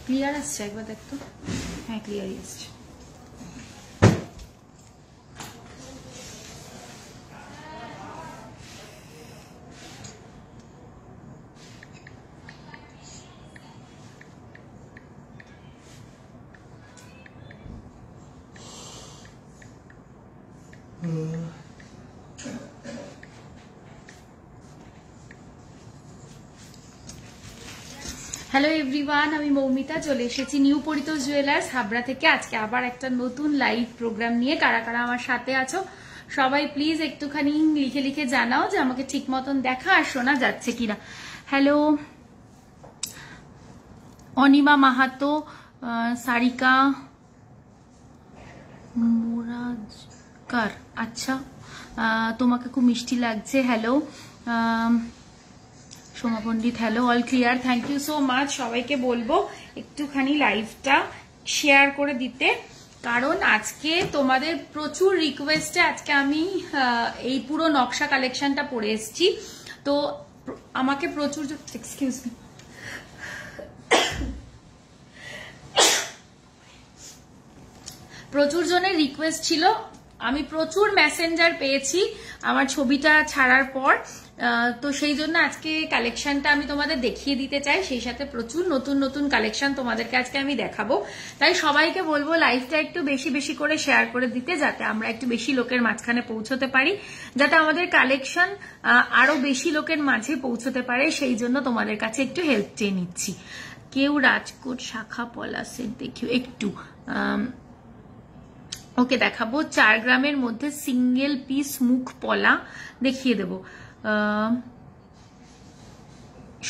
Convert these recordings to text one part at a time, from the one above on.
Clear আসছে একবার দেখতো। হ্যাঁ ক্লিয়ারই আসছে। হ্যালো এভরিওয়ান, আমি মৌমিতা চলে এসেছি নিউ পরিতোষ জুয়েলার্স হাবড়া থেকে। আজকে আবার একটা নতুন লাইভ প্রোগ্রাম নিয়ে। কারা কারা আমার সাথে আছো সবাই প্লিজ একটুখানি লিখে লিখে জানাও যে আমাকে ঠিক মতন দেখা আর শোনা যাচ্ছে কিনা। হ্যালো অনিমা মাহাতো, সারিকা মুরাজকার, আচ্ছা তোমাকে খুব মিষ্টি লাগছে। Hello Soma Pandit, hello, all clear, thank you so much. সবাইকে বলবো একটুখানি লাইভটা শেয়ার করে দিতে, কারণ আজকে তোমাদের প্রচুর রিকোয়েস্টে আজকে আমি এই পুরো নকশা কালেকশনটা পরে এসেছি। তো আমাকে প্রচুর, এক্সকিউজ মি, প্রচুর জনের রিকোয়েস্ট ছিল, আমি প্রচুর মেসেঞ্জার পেয়েছি আমার ছবিটা ছাড়ার পর। তো সেই জন্য আজকে কালেকশনটা আমি তোমাদের দেখিয়ে দিতে চাই, সেই সাথে প্রচুর নতুন নতুন কালেকশন তোমাদেরকে আজকে আমি দেখাবো। তাই সবাইকে বলবো লাইভটা একটু বেশি বেশি করে শেয়ার করে দিতে, যাতে আমরা একটু বেশি লোকের মাঝখানে পৌঁছতে পারি, যাতে আমাদের কালেকশন আরো বেশি লোকের মাঝে পৌঁছতে পারে। সেই জন্য তোমাদের কাছে একটু হেল্প চেয়ে নিচ্ছি। কেউ রাজকোট শাখা পলাশের দেখিও একটু, ওকে দেখাবো। 4 গ্রামের মধ্যে সিঙ্গেল পিস মুখ পলা দেখিয়ে দেবো।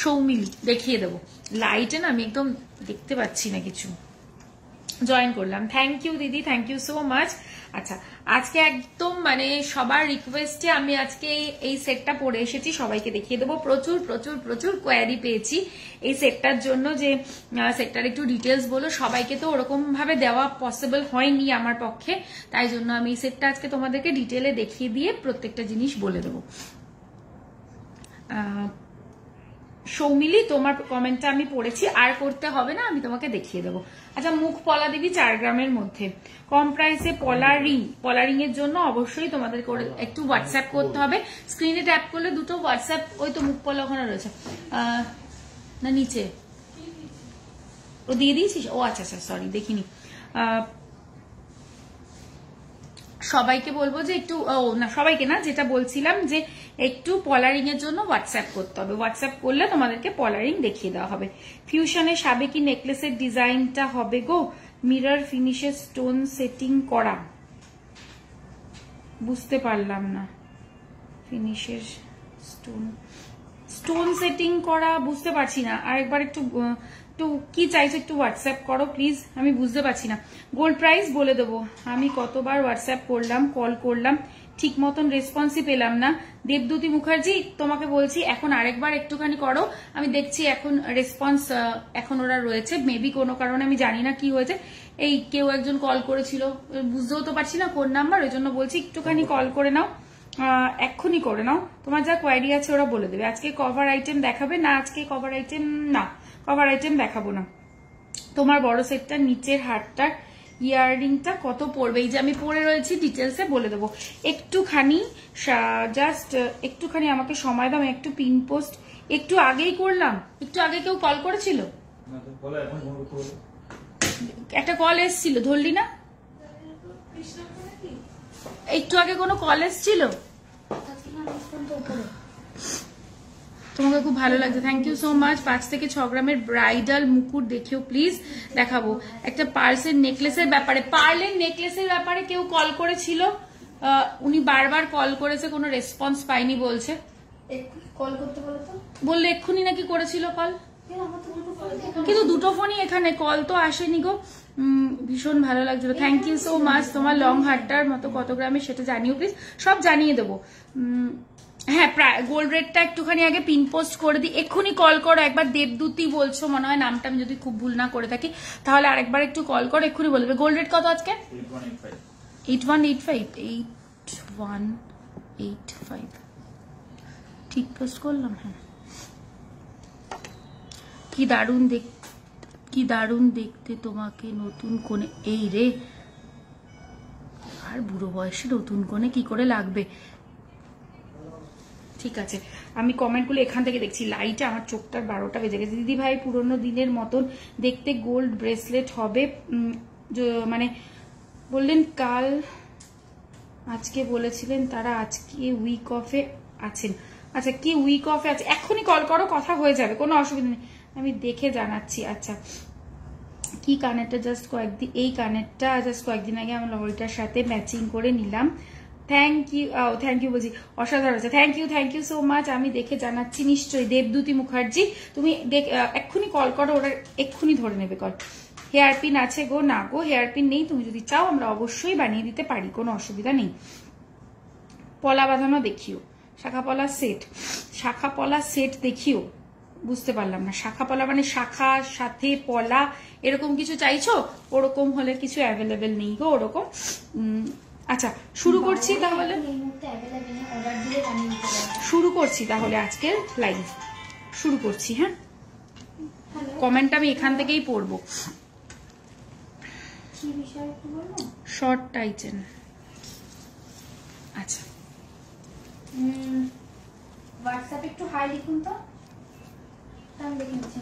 সৌমিলি দেখিয়ে দেবো। লাইটে না আমি একদম দেখতে পাচ্ছি না কিছু। জয়েন করলাম, থ্যাংক ইউ দিদি, থ্যাংক ইউ সো মাচ। আচ্ছা আজকে একদম মানে সবার রিকোয়েস্টে আমি আজকে এই সেটটা পরে এসেছি, সবাইকে দেখিয়ে দেবো। প্রচুর প্রচুর প্রচুর কোয়ারি পেয়েছি এই সেটটার জন্য, যে সেটটার একটু ডিটেলস বলো। সবাইকে তো ওরকম ভাবে দেওয়া পসিবল হয়নি আমার পক্ষে, তাই জন্য আমি এই সেটটা আজকে তোমাদেরকে ডিটেলে দেখিয়ে দিয়ে প্রত্যেকটা জিনিস বলে দেবো। সৌমিলি তোমার কমেন্টটা আমি পড়েছি, আর করতে হবে না, আমি তোমাকে দেখিয়ে দেবো। আচ্ছা মুখ পলা দিবি 4 গ্রামের মধ্যে, কম প্রাইসে পলারিং এর জন্য অবশ্যই তোমাদের করে একটু হোয়াটসঅ্যাপ করতে হবে। স্ক্রিনে ট্যাপ করলে দুটো হোয়াটসঅ্যাপ, ওই তো মুখ পলা ওখানে রয়েছে না নিচে, ও দিয়ে দিয়েছিস? ও আচ্ছা আচ্ছা সরি দেখিনি। সবাইকে বলবো যে একটু, না সবাইকে না, যেটা বলছিলাম যে একটু পলারিং এর জন্য হোয়াটসঅ্যাপ করতে হবে। হোয়াটসঅ্যাপ করলে তোমাদেরকে পলারিং দেখিয়ে দেওয়া হবে। ফিউশনের সাবেকি নেকলেসের ডিজাইনটা হবে গো, মিরর ফিনিশের স্টোন সেটিং করা, বুঝতে পারলাম না। ফিনিশের স্টোন সেটিং করা বুঝতে পারছি না, আরেকবার একটু কি চাইছো একটু হোয়াটসঅ্যাপ করো প্লিজ, আমি বুঝতে পারছি না। গোল্ড প্রাইস বলে দেবো, আমি কতবার হোয়াটসঅ্যাপ করলাম, কল করলাম, ঠিক মতন রেসপন্সই পেলাম না। দেবদূতি মুখার্জি তোমাকে বলছি এখন আরেকবার একটুখানি করো, আমি দেখছি এখন রেসপন্স এখন ওরা রয়েছে, মেবি কোনো কারণে আমি জানি না কি হয়েছে। এই কেউ একজন কল করেছিল, বুঝতেও তো পারছি না কোন নাম্বার, ওই জন্য বলছি একটুখানি কল করে নাও, এক্ষুনি করে নাও। তোমার যা কোয়ারি আছে ওরা বলে দেবে। আজকে কভার আইটেম দেখাবে না? আজকে কভার আইটেম না, কভার আইটেম দেখাবো না। তোমার বড় সেটটা নিচের হারটার ইয়াররিংটা কত পড়বে? এই যে আমি পরে রয়েছি ডিটেলসে বলে দেবো। একটুখানি জাস্ট একটুখানি আমাকে সময় দাও, একটু পিন পোস্ট একটু আগেই করলাম। একটু আগে কেউ কল করেছিল, একটা কল এসছিল, ধরলি না? একটু আগে কোনো কল এসছিল? তোমাকে খুব ভালো লাগছে, থ্যাংক ইউ সো মাচ। 5 থেকে 6 গ্রামের ব্রাইডাল মুকুট দেখিও প্লিজ। দেখাবো একটা পার্সের নেকলেসের ব্যাপারে, পার্লের নেকলেসের ব্যাপারে কেউ কল করেছিল, উনি বারবার কল করেছে, কোনো রেসপন্স পাইনি বলছে। কল করতে বললে এক্ষুনি নাকি করেছিল কল, কিন্তু দুটো ফোনই এখানে, কল তো আসেনি গো। ভীষণ ভালো লাগছিল, থ্যাংক ইউ সো মাচ। তোমার লং হারটার মতো কত গ্রামে সেটা জানিও প্লিজ, সব জানিয়ে দেবো। হ্যাঁ গোল্ড রেটটা একটুখানি আগে পিন পোস্ট করে দিই, এক্ষুনি কল করো একবার। দেবদূতি বলছো মনে হয় নামটা, আমি যদি খুব ভুল না করে থাকি, তাহলে আরেকবার একটু কল করো, এক্ষুনি বলবে। গোল্ড রেট কত আজকে? 8185 ঠিক পোস্ট করলাম। হ্যাঁ কি দারুণ কি দারুণ দেখতে তোমাকে নতুন কোণে। এই রে, আর বুড়ো বয়সে নতুন কোণে কি করে লাগবে? ঠিক আছে, আমি কমেন্টগুলো এখান থেকে দেখছি। লাইটে আমার চোখটার 12টা বেজে গেছে। দিদি ভাই পুরনো দিনের মতন দেখতে গোল্ড ব্রেসলেট হবে, মানে বললেন কাল, আজকে বলেছিলেন তারা আজকে উইক অফে আছেন। আচ্ছা, কি উইক অফে আছে? এখনই কল করো, কথা হয়ে যাবে, কোনো অসুবিধা নেই, আমি দেখে জানাচ্ছি। আচ্ছা, কি কানেরটা জাস্ট কয়েকদিন, এই কানেরটা জাস্ট কয়েকদিন আগে আমার লহরিটার সাথে ম্যাচিং করে নিলাম। থ্যাংক ইউ বলছি, অসাধারণ আছে। থ্যাংক ইউ সো মাচ, আমি দেখে জানাচ্ছি নিশ্চয়ই। দেবদূতি মুখার্জি, তুমি এক্ষুনি কল করো, ওরা এক্ষুনি ধরে নেবে কল। হেয়ার পিন আছে গো? না গো, হেয়ার পিন নেই। তুমি যদি চাও আমরা অবশ্যই বানিয়ে দিতে পারি, কোনো অসুবিধা নেই। পলা বাঁধানো দেখিও, শাখা পলা সেট দেখিও। বুঝতে পারলাম না, শাখা পলা মানে শাখার সাথে পলা এরকম কিছু চাইছো? ওরকম হলে কিছু অ্যাভেলেবেল নেই গো ওরকম। আচ্ছা, শুরু করছি তাহলে আজকের লাইভ শুরু করছি। হ্যাঁ, কমেন্ট আমি এখান থেকেই পড়বো। শর্ট টাইটেন, আচ্ছা হোয়াটসঅ্যাপে একটু হাই লিখুন তো, আমি দেখে নিচ্ছি।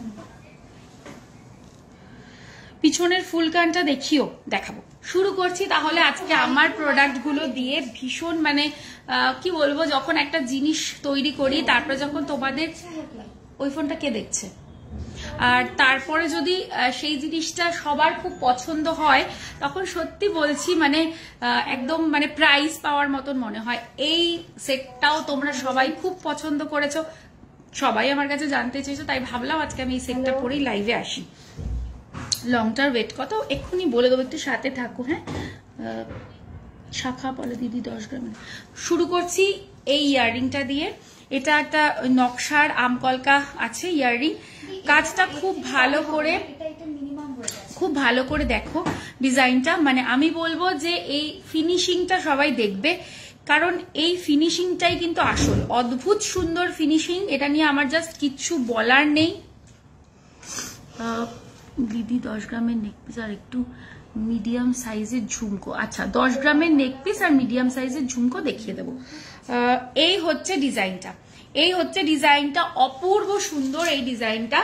পিছনের ফুল কানটা দেখাবো। শুরু করছি তাহলে আজকে আমার প্রোডাক্ট গুলো দিয়ে। ভীষণ মানে কি বলবো, যখন একটা জিনিস তৈরি করি তারপরে যখন তোমাদের, ওই ফোনটা কে দেখছে, আর তারপরে যদি সেই জিনিসটা সবার খুব পছন্দ হয়, তখন সত্যি বলছি মানে একদম মানে প্রাইজ পাওয়ার মতন মনে হয়। এই সেটটাও তোমরা সবাই খুব পছন্দ করেছো, সবাই আমার কাছে জানতে চেয়েছো, তাই ভাবলাম আজকে আমি এই সেটটা পরেই লাইভে আসি। লংটার ওয়েট কত এক্ষুনি বলে দেবো, একটু সাথে থাকো। হ্যাঁ, শাখা বলে দিদি 10 গ্রামের। শুরু করছি এই ইয়াররিংটা দিয়ে। এটা একটা নকশার আমকলকা আছে ইয়াররিং। কাজটা খুব ভালো করে দেখো ডিজাইনটা। মানে আমি বলবো যে এই ফিনিশিংটা সবাই দেখবে, কারণ এই ফিনিশিংটাই কিন্তু আসল। অদ্ভুত সুন্দর ফিনিশিং, এটা নিয়ে আমার জাস্ট কিচ্ছু বলার নেই। দিদি 10 গ্রামের নেকপিস আর একটু মিডিয়াম সাইজের ঝুমকো। আচ্ছা, 10 গ্রামের নেকপিস আর মিডিয়াম সাইজের ঝুমকো দেখিয়ে দেবো। এই হচ্ছে ডিজাইনটা, অপূর্ব সুন্দর এই ডিজাইনটা।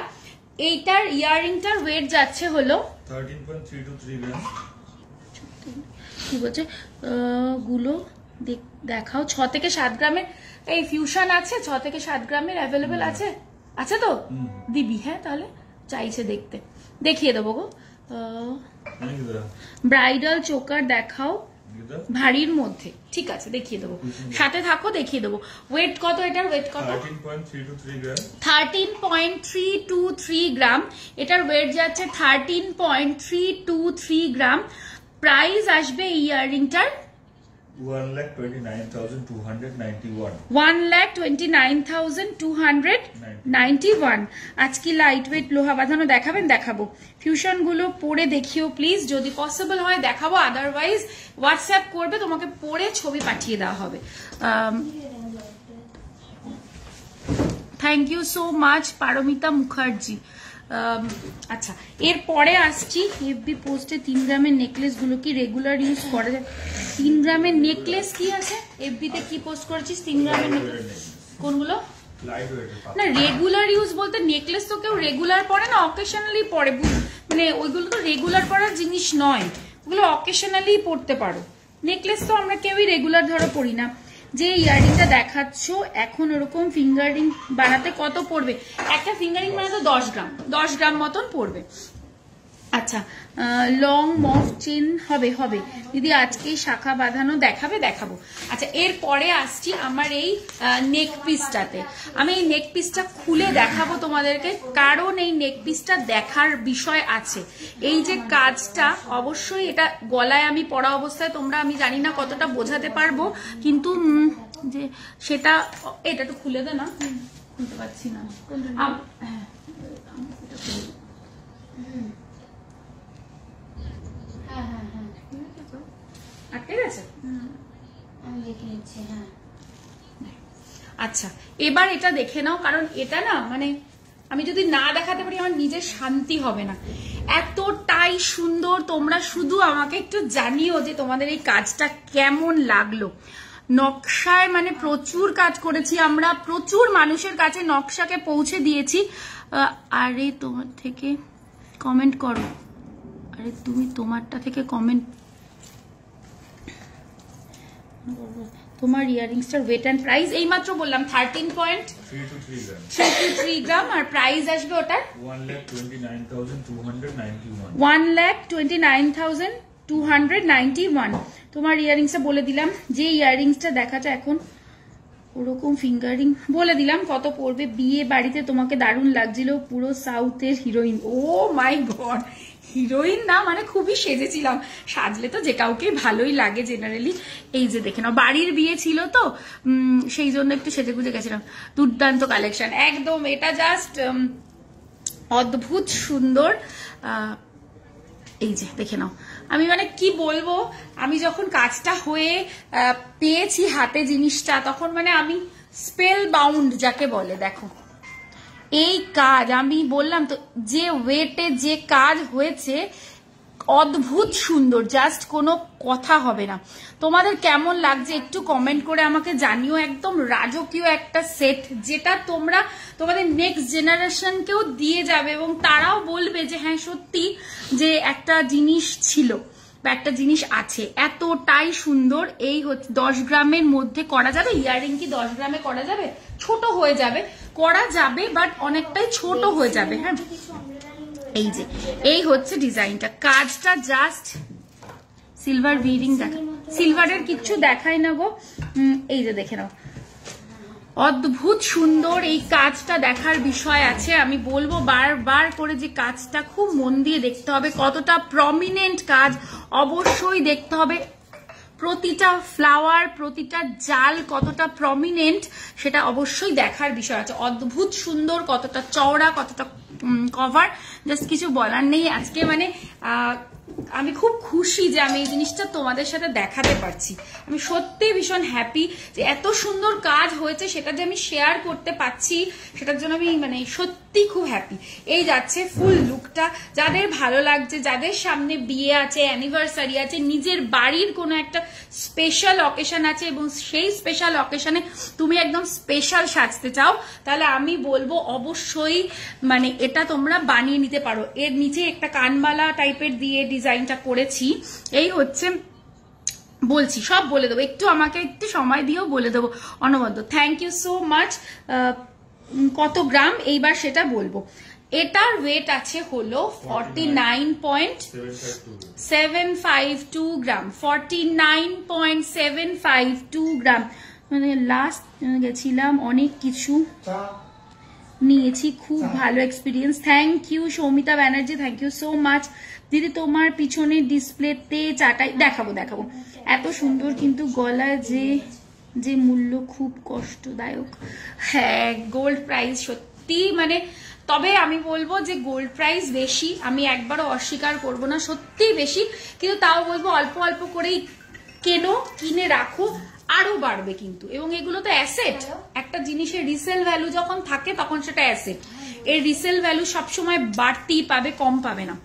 এইটার ইয়াররিংটার ওয়েট যাচ্ছে হলো 13.323 গ্রাম। কি বলছে গুলো দেখাও। 6 থেকে 7 গ্রামের এই ফিউশন আছে, 6 থেকে 7 গ্রামের অ্যাভেলেবেল আছে তো দিবি? হ্যাঁ, তাহলে চাইছে দেখতে, দেখিয়ে দেবো গো। ব্রাইডাল চোকার দেখাও ভারীর মধ্যে, ঠিক আছে দেখিয়ে দেবো, সাথে থাকো দেখিয়ে দেবো। ওয়েট কত এটার? ওয়েট কত? 13.323 গ্রাম। এটার ওয়েট যাচ্ছে 13.323 গ্রাম। প্রাইস আসবে এই ইয়াররিংটার 1,29,291। আজকে লাইট ওয়েট লোহা বাঁধানো দেখাবো। ফিউশন গুলো পরে দেখিও প্লিজ, যদি পসিবল হয় দেখাবো, আদারওয়াইজ হোয়াটসঅ্যাপ করবে, তোমাকে পরে ছবি পাঠিয়ে দেওয়া হবে। Thank you so much Paromita Mukherjee. আচ্ছা, এরপরে আসছি এফবি পোস্টে 3 গ্রামের নেকলেস গুলো কি রেগুলার ইউজ করা যায়? 3 গ্রামের নেকলেস কি আছে এফবি তে? কি পোস্ট করেছিস 3 গ্রামের নেকলেস? কোনগুলো? না, রেগুলার ইউজ বলতে নেকলেস তো কেউ রেগুলার পরে না, অকেশনালি পরে। মানে ওইগুলো তো রেগুলার পরার জিনিস নয়, ওগুলো অকেশনালি পরতে পারো। নেকলেস তো আমরা কেউই রেগুলার ধরো পরি না। যে ইয়াররিংটা দেখাচ্ছ এখন, ওরকম ফিঙ্গারিং বানাতে কত পড়বে? একটা ফিঙ্গারিং বানাতে 10 গ্রাম মতন পড়বে। আচ্ছা, লং মফ চেন হবে দিদি, আজকে শাখা বাঁধানো দেখাবো। আচ্ছা, এরপরে আসছি আমার এই নেক পিসটাতে। আমি এই নেক পিসটা খুলে দেখাবো তোমাদেরকে, কারণ এই নেক পিসটা দেখার বিষয় আছে। এই যে কাজটা, অবশ্যই এটা গলায় আমি পরা অবস্থায়, তোমরা আমি জানি না কতটা বোঝাতে পারবো, কিন্তু যে সেটা, এটা একটু খুলে দে না, খুলতে পারছি না। আচ্ছা, এবার এটা দেখে নাও, কারণ এটা না মানে আমি যদি না দেখাতে পারি আমার নিজের শান্তি হবে না। এতটাই সুন্দর। তোমরা শুধু আমাকে একটু জানিও যে তোমাদের এই কাজটা কেমন লাগলো। নকশায় মানে প্রচুর কাজ করেছি আমরা, প্রচুর মানুষের কাছে নকশাকে পৌঁছে দিয়েছি। আরে তোমার থেকে কমেন্ট করো, আরে তুমি তোমারটা থেকে কমেন্ট, তোমার ইয়ারিংসটার ওয়েট অ্যান্ড প্রাইস এইমাত্র বললাম 13.3 গ্রাম, আর প্রাইস আসবে ওটার 1,29,291। তোমার ইয়ারিংসটা বলে দিলাম, যে ইয়ারিংসটা দেখাটা এখন ওরকম ফিঙ্গারিং, বলে দিলাম কত পড়বে। বিয়ে বাড়িতে তোমাকে দারুণ লাগছিল, পুরো সাউথের হিরোইন। ও মাই গড, হিরোইন না মানে খুবই সেজেছিলাম। সাজলে তো যে কাউকে ভালোই লাগে জেনারেলি। এই যে দেখে নাও, বাড়ির বিয়ে ছিল তো সেই জন্য একটু সেজে গুজে গেছিলাম। দুর্দান্ত কালেকশন একদম, এটা জাস্ট অদ্ভুত সুন্দর। এই যে দেখে নাও, আমি মানে কি বলবো, আমি যখন কাজটা হয়ে পেয়েছি হাতে জিনিসটা, তখন মানে আমি স্পেল বাউন্ড যাকে বলে। দেখো এই কাজ, আমি বললাম তো যে ওয়েটে যে কাজ হয়েছে, অদ্ভুত সুন্দর, জাস্ট কোনো কথা হবে না। তোমাদের কেমন লাগছে একটু কমেন্ট করে আমাকে জানিও। একদম রাজকীয় একটা সেট, যেটা তোমরা তোমাদের নেক্সট জেনারেশনকেও দিয়ে যাবে এবং তারাও বলবে যে হ্যাঁ সত্যি যে একটা জিনিস ছিল বা একটা জিনিস আছে। এতটাই সুন্দর। এই হচ্ছে 10 গ্রামের মধ্যে করা যাবে। ইয়াররিং কি 10 গ্রামে করা যাবে? ছোট হয়ে যাবে, করা যাবে বাট অনেকটাই ছোট হয়ে যাবে। হ্যাঁ, এই যে এই হচ্ছে ডিজাইনটা, কাজটা জাস্ট সিলভার ভিরিং দেখা, সিলভারের কিচ্ছু দেখাই না গো। এই যে দেখে নাও, অদ্ভুত সুন্দর। এই কাজটা দেখার বিষয় আছে, আমি বলবো বারবার করে যে কাজটা খুব মন দিয়ে দেখতে হবে। কতটা প্রমিনেন্ট কাজ অবশ্যই দেখতে হবে। প্রতিটা ফ্লাওয়ার, প্রতিটা জাল কতটা প্রমিনেন্ট সেটা অবশ্যই দেখার বিষয় আছে। অদ্ভুত সুন্দর, কতটা চওড়া, কতটা কভার, জাস্ট কিছু বলার নেই। আজকে মানে আমি খুব খুশি যে আমি এই জিনিসটা তোমাদের সাথে দেখাতে পারছি। আমি সত্যি ভীষণ হ্যাপি যে এত সুন্দর কাজ হয়েছে, সেটা যে আমি শেয়ার করতে পারছি, সেটার জন্য আমি মানে সত্যি খুব হ্যাপি। এই যাচ্ছে ফুল লুকটা। যাদের ভালো লাগছে, যাদের সামনে বিয়ে আছে, অ্যানিভার্সারি আছে, নিজের বাড়ির কোনো একটা স্পেশাল অকেশন আছে এবং সেই স্পেশাল অকেশনে তুমি একদম স্পেশাল সাজতে চাও, তাহলে আমি বলবো অবশ্যই মানে এটা তোমরা বানিয়ে নিতে পারো। এর নিচে একটা কানবালা টাইপের দিয়ে ডিজাইনটা করেছি। এই হচ্ছে, বলছি সব বলে দেবো, একটু আমাকে একটু সময় দিয়েও বলে দেবো অনবদ্য। Thank you so much. কত গ্রাম এইবার সেটা বলবো। এটার ওয়েট আছে হলো 49.752 গ্রাম, 49.752 গ্রাম। মানে লাস্ট গেছিলাম, অনেক কিছু নিয়েছি, খুব ভালো experience. Thank you Soumita Banerjee, thank you so much দিদি। তোমার পিছনের ডিসপ্লেতে চাটাই দেখাবো। এত সুন্দর, কিন্তু গলায় যে মূল্য খুব কষ্টদায়ক। হ্যাঁ, গোল্ড প্রাইস সত্যি মানে, তবে আমি বলবো যে গোল্ড প্রাইস বেশি, আমি একবারও অস্বীকার করব না, সত্যি বেশি, কিন্তু তাও বলবো অল্প অল্প করেই কিনে রাখো, আরো বাড়বে কিন্তু। এবং এগুলো তো অ্যাসেট, একটা জিনিসের রিসেল ভ্যালু যখন থাকে তখন সেটা অ্যাসেট। এর রিসেল ভ্যালু সবসময় বাড়তেই পাবে, কম পাবে না।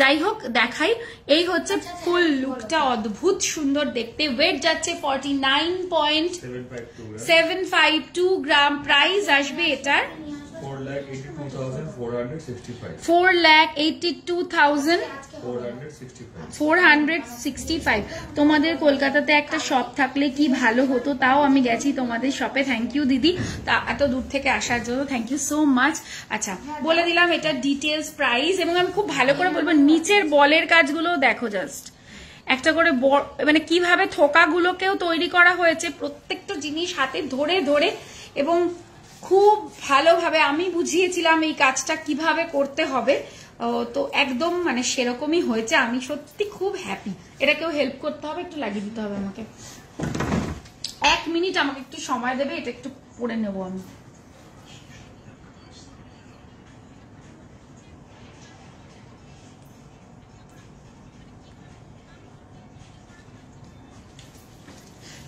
যাই হোক দেখাই, এই হচ্ছে ফুল লুকটা, অদ্ভুত সুন্দর দেখতে। ওয়েট যাচ্ছে 49.752 গ্রাম। প্রাইস আসবে এটার 4,82,465। তোমাদের কলকাতাতে একটা শপ থাকলে কি ভালো হতো, তাও আমি গেছি তোমাদের শপে। থ্যাংক ইউ দিদি, তা এত দূর থেকে আসার জন্য থ্যাংক ইউ সো মাচ। আচ্ছা, বলে দিলাম এটা ডিটেলস, প্রাইস, এবং আমি খুব ভালো করে বলবো নিচের বলের কাজগুলো দেখো, জাস্ট একটা করে মানে কিভাবে থোকাগুলোকেও তৈরি করা হয়েছে, প্রত্যেকটা জিনিস হাতে ধরে ধরে এবং খুব ভালোভাবে আমি বুঝিয়েছিলাম এই কাজটা কিভাবে করতে হবে। তো একদম মানে সেরকমই হয়েছে। আমি সত্যি খুব হ্যাপি। এটা কেউ হেল্প করতে হবে, একটু লাগিয়ে দিতে হবে আমাকে। 1 মিনিট আমাকে একটু সময় দেবে, এটা একটু পরে নেব আমি।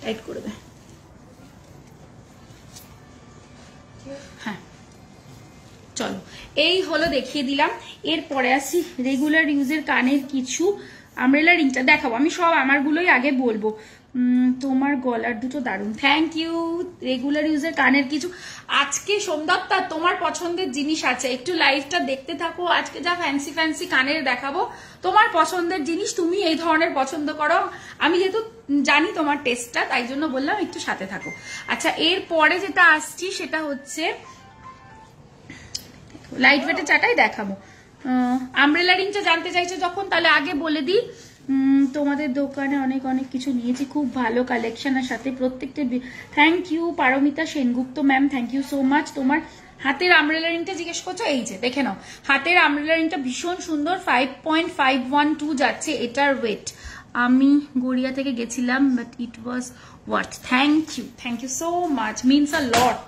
টাইট করে দে। হ্যাঁ চলো। এই হলো দেখিয়ে দিলাম। এরপরে আসি রেগুলার ইউজের কানের কিছু আমব্রেলা রিংটা দেখাবো। আমি সব আমারগুলোই আগে বলবো। তোমার গলার দুটো দারুণ, থ্যাংক ইউ। রেগুলার ইউজের কানের কিছু আজকে সোমদত্তা তোমার পছন্দের জিনিস আছে, একটু লাইভটা দেখতে থাকো। আজকে যা ফ্যান্সি ফ্যান্সি কানের দেখাবো তোমার পছন্দের জিনিস, তুমি এই ধরনের পছন্দ করো, আমি যেহেতু জানি তোমার টেস্টটা, তাই জন্য বললাম একটু সাথে থাকো। আচ্ছা, এরপরে যেটা আসছি সেটা হচ্ছে লাইট ওয়েটের চাটাই দেখাবো। আমব্রেলা রিংটা জানতে চাইছো যখন, তাহলে আগে বলে দিই তোমাদের দোকানে অনেক অনেক কিছু নিয়েছি, খুব ভালো কালেকশন, আর সাথে প্রত্যেকটা thank you Paromita Sengupta ma'am, thank you so much. তোমার হাতের আমব্রেলা রিংটা জিজ্ঞেস করছো, এই যে দেখে নাও, হাতের আমব্রেলা রিংটা ভীষণ সুন্দর, 5.512 যাচ্ছে এটার ওয়েট। আমি গড়িয়া থেকে গেছিলাম, but it was worth. Thank you so much, means a lot.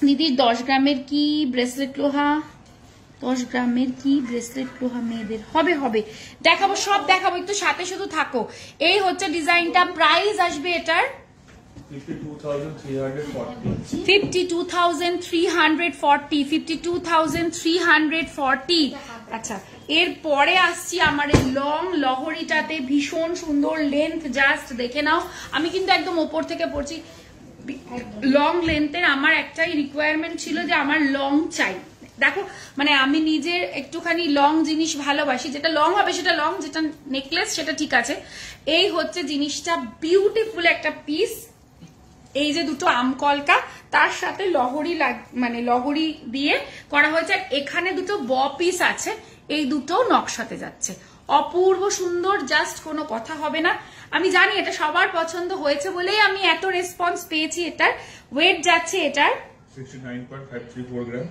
দিদি 10 গ্রামের কি ব্রেসলেট লোহা, 10 গ্রামের কি ব্রেসলেট লোহা মেয়েদের হবে দেখাবো, সব দেখাবো, একটু সাথে শুধু থাকো। এই হচ্ছে ডিজাইনটা, প্রাইস আসবে এটার 52,340। আচ্ছা, এরপরে আসছি আমার এই লং লহরিটাতে, ভীষণ সুন্দর লেন্থ, জাস্ট দেখে নাও। আমি কিন্তু একদম ওপর থেকে পড়ছি, লং লেন্থের আমার একটাই রিকোয়ারমেন্ট ছিল যে আমার লং চাই। দেখো মানে আমি নিজের একটুখানি লং জিনিস ভালোবাসি, যেটা লং হবে সেটা লং, যেটা নেকলেস সেটা ঠিক আছে। এই হচ্ছে জিনিসটা, বিউটিফুল একটা পিস। এই যে দুটো আমকলকা, তার সাথে লহরি মানে লহরি দিয়ে করা হয়েছে, আর এখানে দুটো ব পিস আছে, এই দুটো নকশাতে যাচ্ছে, অপূর্ব সুন্দর, জাস্ট কোনো কথা হবে না। আমি জানি এটা সবার পছন্দ হয়েছে বলেই আমি এত রেসপন্স পেয়েছি। এটার ওয়েট যাচ্ছে এটার 69.534 গ্রাম।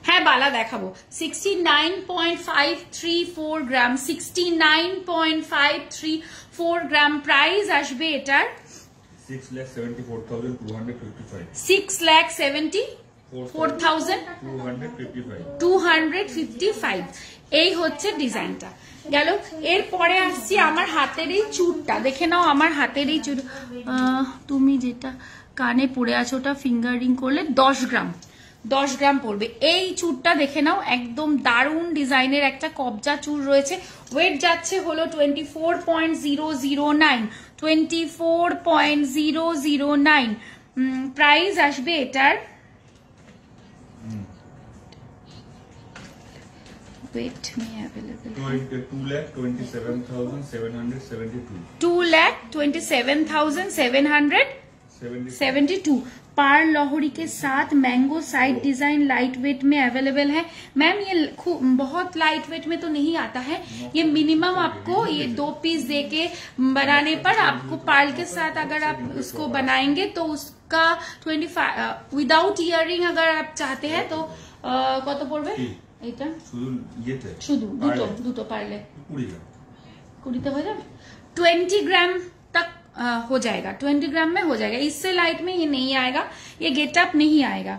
হ্যাঁ বালা দেখাবো, 69.534 গ্রাম, 69.534 গ্রাম। প্রাইস আসবে এটার 6,74,255। 6,74,255। এই হচ্ছে ডিজাইনটা গেল। এরপরে আসছি আমার হাতের এই চুড়টা, দেখে নাও আমার হাতের এই চুড়, তুমি যেটা কানে পরে আছো ওটা ফিঙ্গারিং করলে 10 গ্রাম পড়বে। এই চুড়টা দেখে নাও, একদম দারুণ ডিজাইনের একটা কবজা চুড় রয়েছে। ওয়েট যাচ্ছে হলো 24.009, 24.009। প্রাইস আসবে এটার ওয়েট মে অ্যাভেলেবল 2,27,772। 2,27,772। पार लहोरी के साथ mango side design light weight में अवेलेबल है। मैम ये बहुत लाइट वेट में तो नहीं आता है, ये मिनिमम आपको ये 2 पीस देके बनाने पर आपको पार्ल के साथ अगर आप उसको बनाएंगे तो उसका 25 विदाउट इयरिंग अगर आप चाहते हैं तो কত পড়বে এটা? শুধু দুটো পারলে 20 हो जाए, 20 ग्राम तक हो जाएगा, 20 ग्राम में हो जाएगा। इससे लाइट में ये नहीं आएगा, ये गेटअप नहीं आएगा।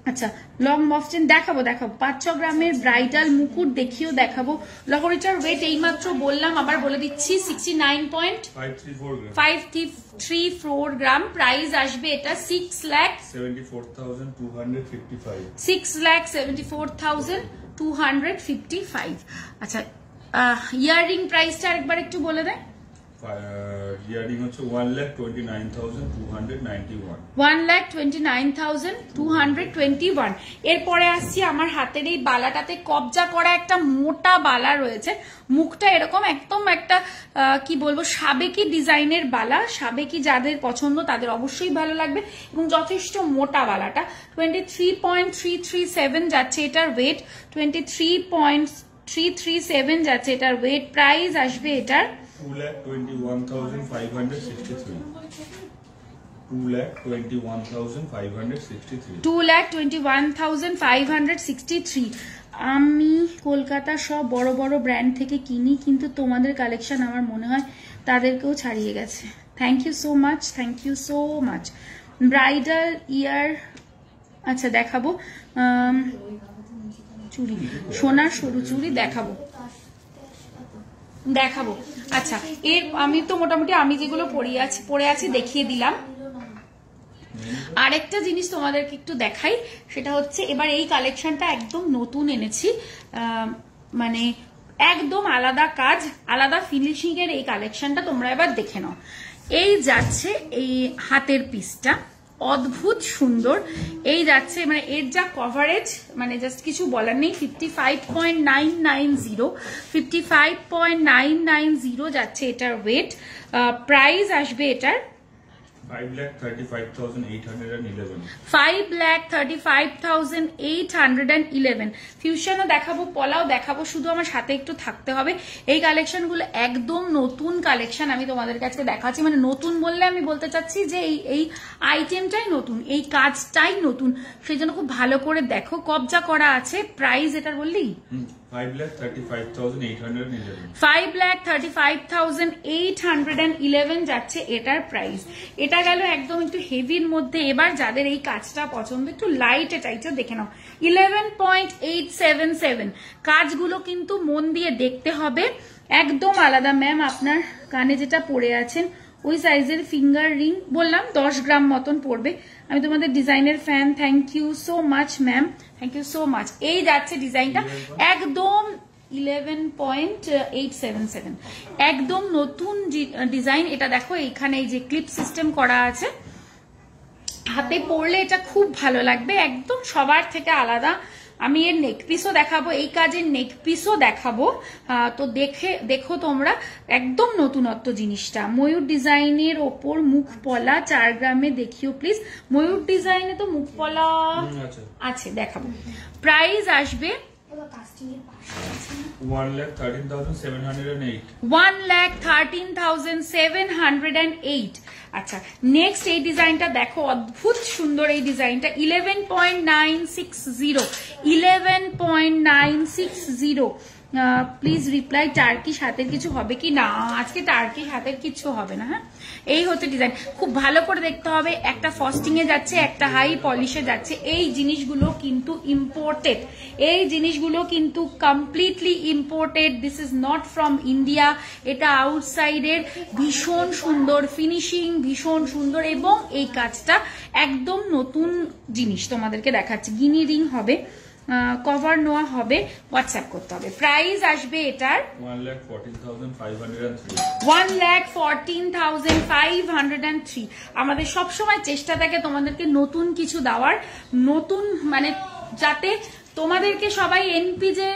আচ্ছা, লং মফচেন দেখাবো 500 গ্রামের ব্রাইডাল মুকুট দেখিও দেখাবো। লহরিটার ওয়েট এইমাত্র বললাম, আবার বলে দিচ্ছি 69.534 গ্রাম। প্রাইস আসবে এটা 6,74,255। আচ্ছা, ইয়াররিং প্রাইসটা আরেকবার একটু বলে দেয়। ইয়ারিং হচ্ছে 1,29,291। 1,29,221। এরপরে আসছি আমার হাতের এই বালাটাতে কবজা করা একটা মোটা বালা রয়েছে, মুখটা এরকম একদম একটা কি বলবো সাবেকি ডিজাইনের বালা। সাবেকি যাদের পছন্দ তাদের অবশ্যই ভালো লাগবে, এবং যথেষ্ট মোটা বালাটা। 23.337 যাচ্ছে এটার ওয়েট, 23.337 যাচ্ছে এটার ওয়েট। প্রাইস আসবে এটার 2,21,563। 2,21,563। 2,21,563। আমি কলকাতার সব বড় বড় ব্র্যান্ড থেকে কিনি, কিন্তু তোমাদের কালেকশন আমার মনে হয় তাদেরকেও ছাড়িয়ে গেছে। Thank you so much, thank you so much. Bridal ear আচ্ছা দেখাবো, চুড়ি, সোনার সরু চুড়ি দেখাবো। আচ্ছা, এর আমি তো মোটামুটি আমি যেগুলো পরে আছি দেখিয়ে দিলাম। আরেকটা জিনিস তোমাদেরকে একটু দেখাই, সেটা হচ্ছে এবার এই কালেকশনটা একদম নতুন এনেছি, মানে একদম আলাদা কাজ, আলাদা ফিনিশিং এর এই কালেকশনটা তোমরা এবার দেখে নাও। এই যাচ্ছে এই হাতের পিসটা, অদ্ভুত সুন্দর। এই যাচ্ছে মানে এর যা কভারেজ, মানে জাস্ট কিছু বলার নেই। 55.990 55.990 যাচ্ছে এটার ওয়েট। প্রাইস আসবে এটার 5,35,811 5,35,811। ফিউশনও দেখাবো, পলাও দেখাবো, শুধু আমার সাথে একটু থাকতে হবে। এই কালেকশনগুলো একদম নতুন কালেকশন আমি তোমাদের কাছে দেখাচ্ছি। মানে নতুন বললে আমি বলতে চাচ্ছি যে এই আইটেমটাই নতুন, এই কাজটাই নতুন, সেই জন্য খুব ভালো করে দেখো। কবজা করা আছে। প্রাইস এটার বললি 5,35,811 5,35,811 যাচ্ছে এটার প্রাইস। এটা গেল একদম একটু হেভির মধ্যে। এবার যাদের এই কাজটা পছন্দ, একটু লাইট টাইটে দেখে নাও। 11.877। কাজগুলো কিন্তু মন দিয়ে দেখতে হবে, একদম আলাদা। ম্যাম আপনার কানে যেটা পরে আছেন ওই সাইজের ফিঙ্গার রিং, বললাম 10 গ্রাম মতন পড়বে। আমি তোমাদের ডিজাইনের fan, thank you so much ma'am, thank you so much. এই যাচ্ছে ডিজাইনটা একদম 11.877, একদম নতুন ডিজাইন। এটা দেখো এখানে এই যে ক্লিপ সিস্টেম করা আছে, হাতে পরলে এটা খুব ভালো লাগবে, একদম সবার থেকে আলাদা। আমি এর নেক পিসও দেখাবো, এই কাজের নেক পিসও দেখাবো, তো দেখো তোমরা, একদম নতুনত্ব জিনিসটা। ময়ূর ডিজাইনের ওপর মুখ পলা 4 গ্রামে দেখিও প্লিজ। ময়ূর ডিজাইনে তো মুখ পলা আছে, দেখাবো। প্রাইস আসবে 1,13,708 1,13,708। আচ্ছা, নেক্সট এই ডিজাইনটা দেখো, অদ্ভুত সুন্দর এই ডিজাইনটা। 11.960 11.960। প্লিজ রিপ্লাই টার্কিশ হাতের কিছু হবে কি না? আজকে টার্কিশ হাতের কিছু হবে না। হ্যাঁ, এই হচ্ছে ডিজাইন, খুব ভালো করে দেখতে হবে। একটা ফস্টিং এ যাচ্ছে, একটা হাই পলিশে যাচ্ছে। এই জিনিসগুলো কিন্তু ইম্পোর্টেড, এই জিনিসগুলো কিন্তু completely imported. This is not from India, এটা আউটসাইডের। ভীষণ সুন্দর ফিনিশিং, ভীষণ সুন্দর, এবং এই কাজটা একদম নতুন জিনিস তোমাদেরকে দেখাচ্ছি। গিনি রিং হবে, কভার নেওয়া হবে, হোয়াটসঅ্যাপ করতে হবে। প্রাইস আসবে এটার 1,14,503 1,14,503। আমাদের সবসময় চেষ্টা থাকে তোমাদেরকে নতুন কিছু দেওয়ার, নতুন মানে যাতে তোমাদেরকে সবাই এনপিজে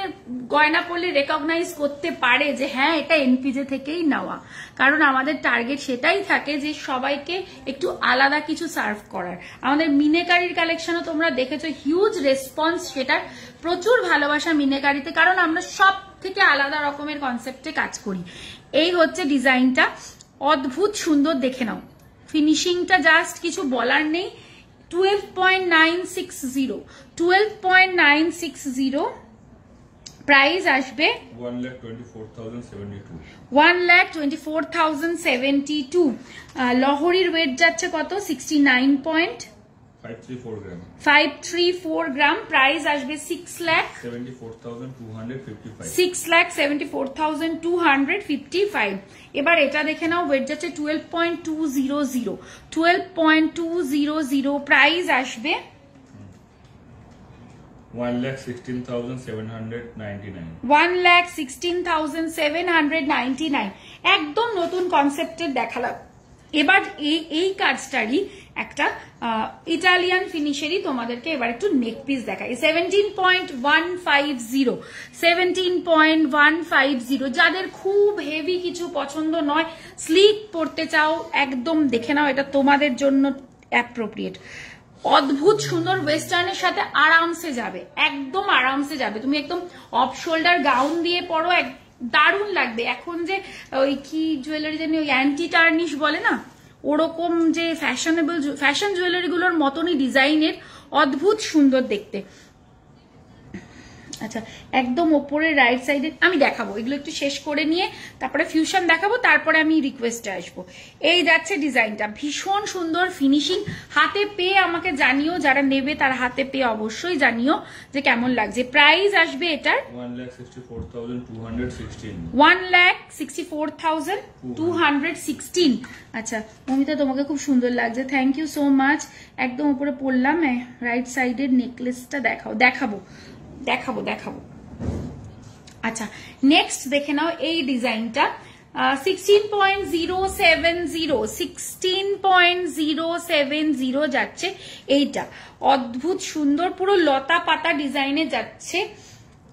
গয়না পরলে রেকগনাইজ করতে পারে যে হ্যাঁ এটা এনপিজে থেকেই নেওয়া। কারণ আমাদের টার্গেট সেটাই থাকে যে সবাইকে একটু আলাদা কিছু সার্ভ করার। আমাদের মিনেকারির কালেকশনও তোমরা দেখেছো, হিউজ রেসপন্স, সেটার প্রচুর ভালোবাসা মিনেকারিতে, কারণ আমরা সব থেকে আলাদা রকমের কনসেপ্টে কাজ করি। এই হচ্ছে ডিজাইনটা, অদ্ভুত সুন্দর, দেখে নাও ফিনিশিংটা, জাস্ট কিছু বলার নেই। 12.960 12.960। প্রাইস আসবে 1,24,072 1,24,072। লহরির ওয়েট যাচ্ছে কত? 69.534 গ্রাম 534 গ্রাম। প্রাইস আসবে 6,74,255 6,74,255। এবার এটা দেখে নাও, ওয়েট যাচ্ছে 12.200 12.200। প্রাইস আসবে 1,16,799 1,16,799। একদম নতুন কনসেপ্টের দেখালাম। এবার এই কাজটারই একটা ইটালিয়ান ফিনিশেরই তোমাদেরকে এবার একটু নেক পিস দেখাই। 17.150 17.150। যাদের খুব হেভি কিছু পছন্দ নয়, স্লিক পড়তে চাও, একদম দেখে নাও, এটা তোমাদের জন্য অ্যাপ্রোপ্রিয়েট। অদ্ভুত সুন্দর, ওয়েস্টার্নের সাথে আরামসে যাবে, একদম আরামসে যাবে। তুমি একদম অফ শোল্ডার গাউন দিয়ে পরো, দারুণ লাগবে। এখন যে ওই কি জুয়েলারি জানি, ওই অ্যান্টি টার্নিশ বলে না, ওরকম যে ফ্যাশন জুয়েলারি গুলোর মতনই ডিজাইনের, অদ্ভুত সুন্দর দেখতে। আচ্ছা একদম ওপরে রাইট সাইডে আমি দেখাবো, এগুলো একটু শেষ করে নিয়ে তারপরে ফিউশন দেখাবো, তারপরে আমি রিকোয়েস্টে আসবো। এই যাচ্ছে ডিজাইনটা, ভীষণ সুন্দর ফিনিশিং। হাতে পেয়ে আমাকে জানিও, যারা নেবে তার হাতে পেয়ে অবশ্যই জানিও যে কেমন লাগছে। প্রাইস আসবে এটার 1,64,216। আচ্ছা মমিতা তোমাকে খুব সুন্দর লাগছে, থ্যাংক ইউ সো মাচ। একদম উপরে পড়লাম, রাইট সাইডের নেকলেসটা দেখাবো। আচ্ছা নেক্সট দেখে নাও এই ডিজাইনটা, 16.070 যাচ্ছে এইটা, অদ্ভুত সুন্দর পুরো লতা পাতা ডিজাইনে যাচ্ছে,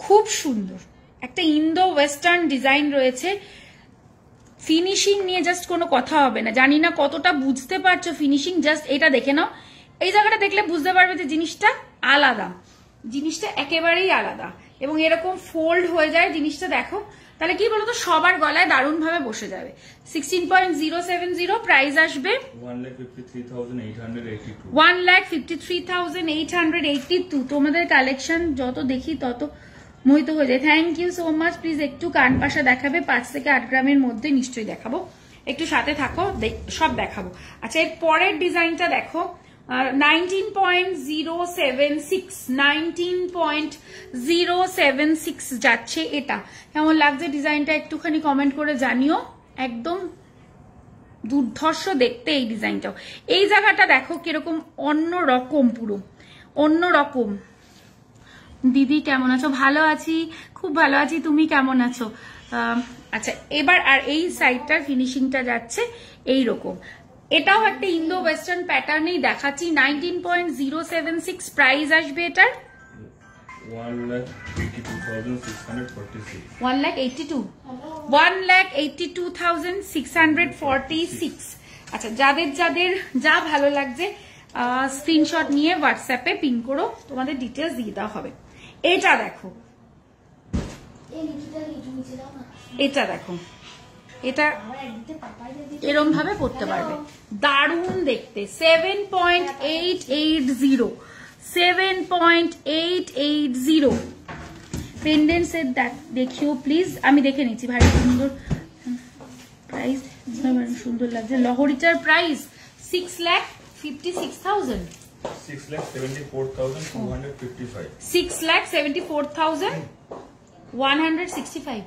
খুব সুন্দর একটা ইন্দো ওয়েস্টার্ন ডিজাইন রয়েছে। ফিনিশিং নিয়ে জাস্ট কোনো কথা হবে না, জানি না কতটা বুঝতে পারছো ফিনিশিং, জাস্ট এটা দেখে নাও, এই জায়গাটা দেখলে বুঝতে পারবে যে জিনিসটা আলাদা, জিনিসটা একেবারেই আলাদা, এবং এরকম ফোল্ড হয়ে যায় জিনিসটা, দেখো তাহলে কি বলতো সবার গলায় দারুণ ভাবে বসে যাবে। 16.070, প্রাইস আসবে 1,53,882। তোমাদের কালেকশন যত দেখি তত মোহিত হয়ে যায়, thank you so much. Please একটু কান পাশা দেখাবে, 5 থেকে 8 গ্রামের মধ্যে নিশ্চয়ই দেখাবো, একটু সাথে থাকো, সব দেখাবো। আচ্ছা এর পরের ডিজাইনটা দেখো, 19.076 যাচ্ছে, এটা কেমন লাগছে ডিজাইনটা একটুখানি কমেন্ট করে জানিও। একদম দুর্ধর্ষ দেখতে এই ডিজাইনটাও। এই জায়গাটা দেখো কিরকম অন্য রকম, পুরো অন্য রকম। দিদি কেমন আছো? ভালো আছি, খুব ভালো আছি, তুমি কেমন আছো? আচ্ছা এবার আর এই সাইডটার ফিনিশিংটা যাচ্ছে এইরকম, এটাও একটা ইন্দো ওয়েস্টার্ন প্যাটার্নেই দেখাচ্ছি। 19.076, প্রাইস আসবে এটার 1,82,646। আচ্ছা যাদের যাদের যা ভালো লাগছে স্ক্রিনশট নিয়ে হোয়াটসঅ্যাপে পিন করো, তোমাদের ডিটেলস দিয়ে দেওয়া হবে। এটা দেখো, এটা দেখো, এটা এরম ভাবে পড়তে পারবে, দারুণ দেখতে। 7.880 পেন্ডেন্ট সেট দেখিও প্লিজ, আমি দেখে নিচ্ছি, ভারী সুন্দর প্রাইস, সুন্দর লাগছে। লহরিটার price 6,56,000, 6,74,255, 6,74,165,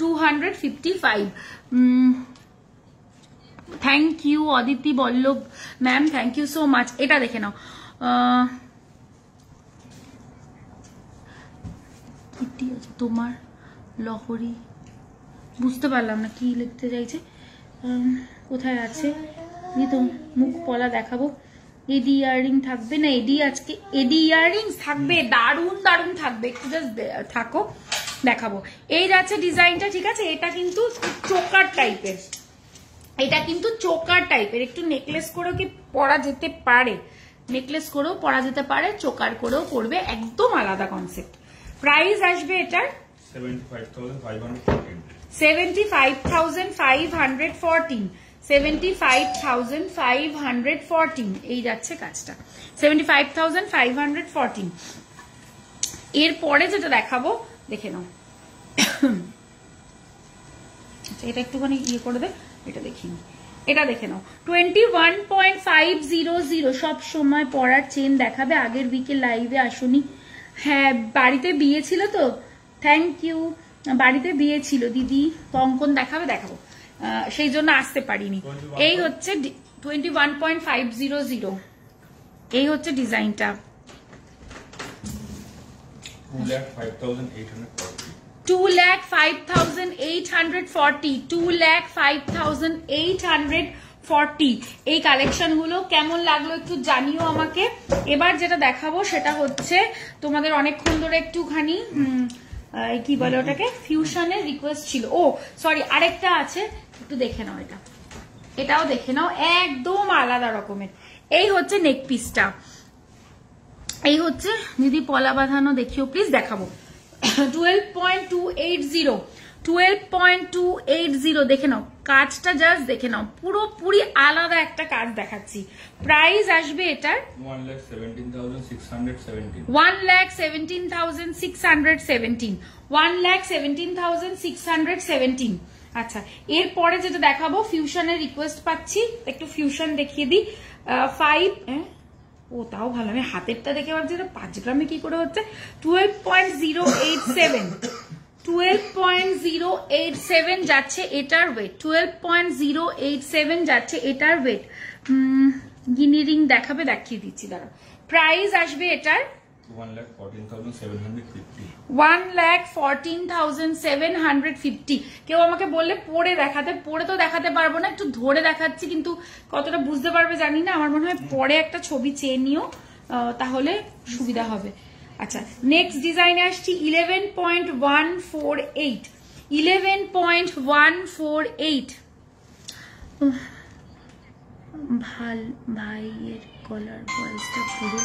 255। Thank you Aditi Ballabh ma'am, thank you so much. এটা দেখে নাও, তোমার লহরি, বুঝতে পারলাম না কি লিখতে চাইছে, কোথায় আছে, তো মুখ পলা দেখাবো। এডি ইয়ারিং থাকবে না, আজকে এডি ইয়ারিং থাকবে, দারুণ দারুণ থাকবে, একটু জাস্ট থাকো দেখাবো। এই যাচ্ছে ডিজাইনটা, ঠিক আছে, এটা কিন্তু চোকার টাইপের, এটা কিন্তু চোকার টাইপের, একটু নেকলেস করেও কি পরা যেতে পারে, নেকলেস করেও পরা যেতে পারে, চোকার করেও পরবে, একদম আলাদা কনসেপ্ট। প্রাইস আসবে এটার 75,514, 75,514, এই যাচ্ছে কাজটা 75,514। এরপরে যেটা দেখাবো দেখে নাও, এটা একটুখানি ইয়ে করে দে, এটা দেখিনি, এটা দেখে নাও 21.500। সব সময় পরার চেন দেখাবে, আগের উইকে লাইভে আসুনি, হ্যাঁ বাড়িতে বিয়ে ছিল তো, থ্যাংক ইউ, বাড়িতে বিয়ে ছিল দিদি, কঙ্কন দেখাবো, সেই জন্য আসতে পারিনি। এই হচ্ছে 21.500, এই হচ্ছে ডিজাইনটা, 2,05,840, 2,05,840। এই কালেকশন গুলো কেমন লাগলো একটু জানিও আমাকে। এবার যেটা দেখাবো সেটা হচ্ছে তোমাদের অনেকক্ষণ ধরে একটুখানি কি বলে ওটাকে, ফিউশনের রিকোয়েস্ট ছিল, ও সরি আরেকটা আছে, একটু দেখে নাও, এটাও দেখে নাও, একদম আলাদা রকমের। এই হচ্ছে নেক পিসটা, এই হচ্ছে যদি পলা বাঁধানো দেখিও প্লিজ, দেখাবো 12.280 দেখে নাও, কাজটা জাস্ট দেখে নাও, পুরোপুরি আলাদা একটা কাজ দেখাচ্ছি। প্রাইস আসবে এটার 1,17,617। 1,17,617, 1,17,617। আচ্ছা, এরপরে যেটা দেখাবো ফিউশনের রিকোয়েস্ট পাচ্ছি, একটু ফিউশন দেখিয়ে দিই। 5 ও তাও ভালো, আমি হাতেরটা দেখে ভাবছি 5 গ্রামে কি করে হচ্ছে। 12.087, 12.087 যাচ্ছে এটার ওয়েট, 12.087 যাচ্ছে এটার ওয়েট। গিনি রিং দেখাবে, দেখিয়ে দিচ্ছি দাঁড়া। প্রাইস আসবে এটার 1,14,750। 1,14,750। কেউ আমাকে বললে পরে দেখাতে, পরে তো দেখাতে পারবো না, একটু ধরে দেখাচ্ছি, কিন্তু কতটা বুঝতে পারবে জানি না। আমার মনে হয় পরে একটা ছবি চেয়ে নিও, তাহলে সুবিধা হবে। আচ্ছা, নেক্সট ডিজাইনে আসছি 11.148, 11.148। ভাইয়ের কলার ভয়েসটা পুরো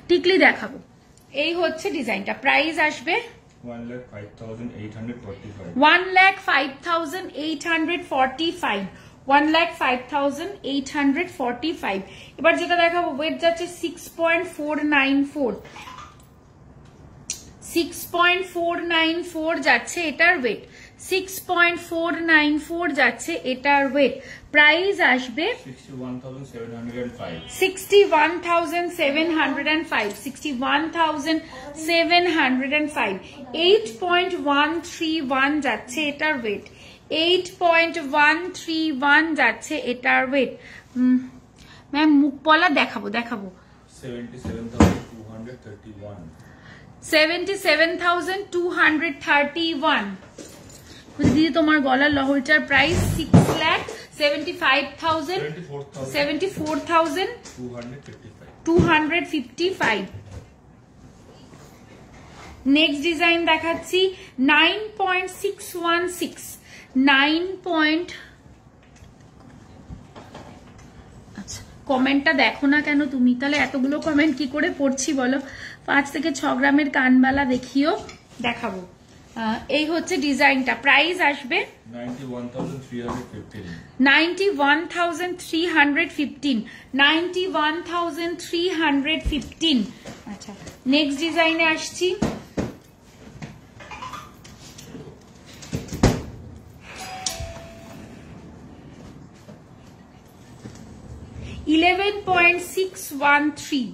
টিকলি দেখাবো। এই হচ্ছে ডিজাইনটা। প্রাইস আসবে 1,05,845। 1,05,845, 1,05,845। এবার যেটা দেখাবো ওয়েট যাচ্ছে 6.494, 6.494 যাচ্ছে এটার ওয়েট, 6.494 যাচ্ছে এটার ওয়েট। প্রাইস আসবে 61,705। 61,705, 61,705। 8.131 যাচ্ছে এটার ওয়েট, 8.131 যাচ্ছে এটার ওয়েট। ম্যাম মুখ পলা দেখাবো, 77,231। 77,231। দিদি তোমার গলার লহরিটার প্রাইস 6,74,255। নেক্সট ডিজাইন দেখাচ্ছি 9.616, 9. আচ্ছা, কমেন্টটা দেখো না কেন তুমি? তাহলে এতগুলো কমেন্ট কি করে পড়ছি বলো? 5 থেকে 6 গ্রামের কানবালা দেখিও, দেখাবো। এই হচ্ছে ডিজাইনটা। প্রাইস আসবে 91,315। 91,315, 91,315। আচ্ছা, নেক্সট ডিজাইনে আসছি। $11.613,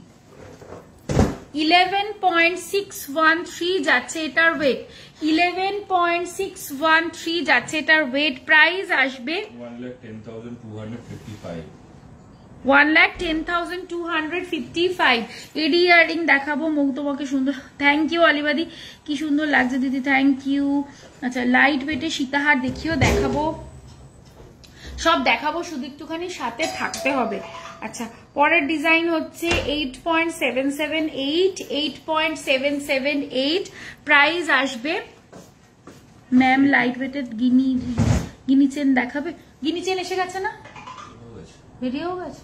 11.613 যাচ্ছে এটার ওয়েট, 11.613 যাচ্ছে এটার ওয়েট। প্রাইস আসবে 1,10,255। 1,10,255। এডি ইয়ারিং দেখাবো, মুখ তোমাকে সুন্দর। থ্যাংক ইউ অলিবাদি, কি সুন্দর লাগছে দিদি, থ্যাংক ইউ। আচ্ছা, লাইট ওয়েটে সীতাহার দেখিও, দেখাবো, সব দেখাবো, শুধু একটুখানি সাথে থাকতে হবে। আচ্ছা, পরের ডিজাইন হচ্ছে 8.778, 8.778। প্রাইস আসবে ম্যাম লাইট ওয়েটের গিনি চেন দেখাবে। গিনি চেন এসে গেছে না? ভিডিও গেছে,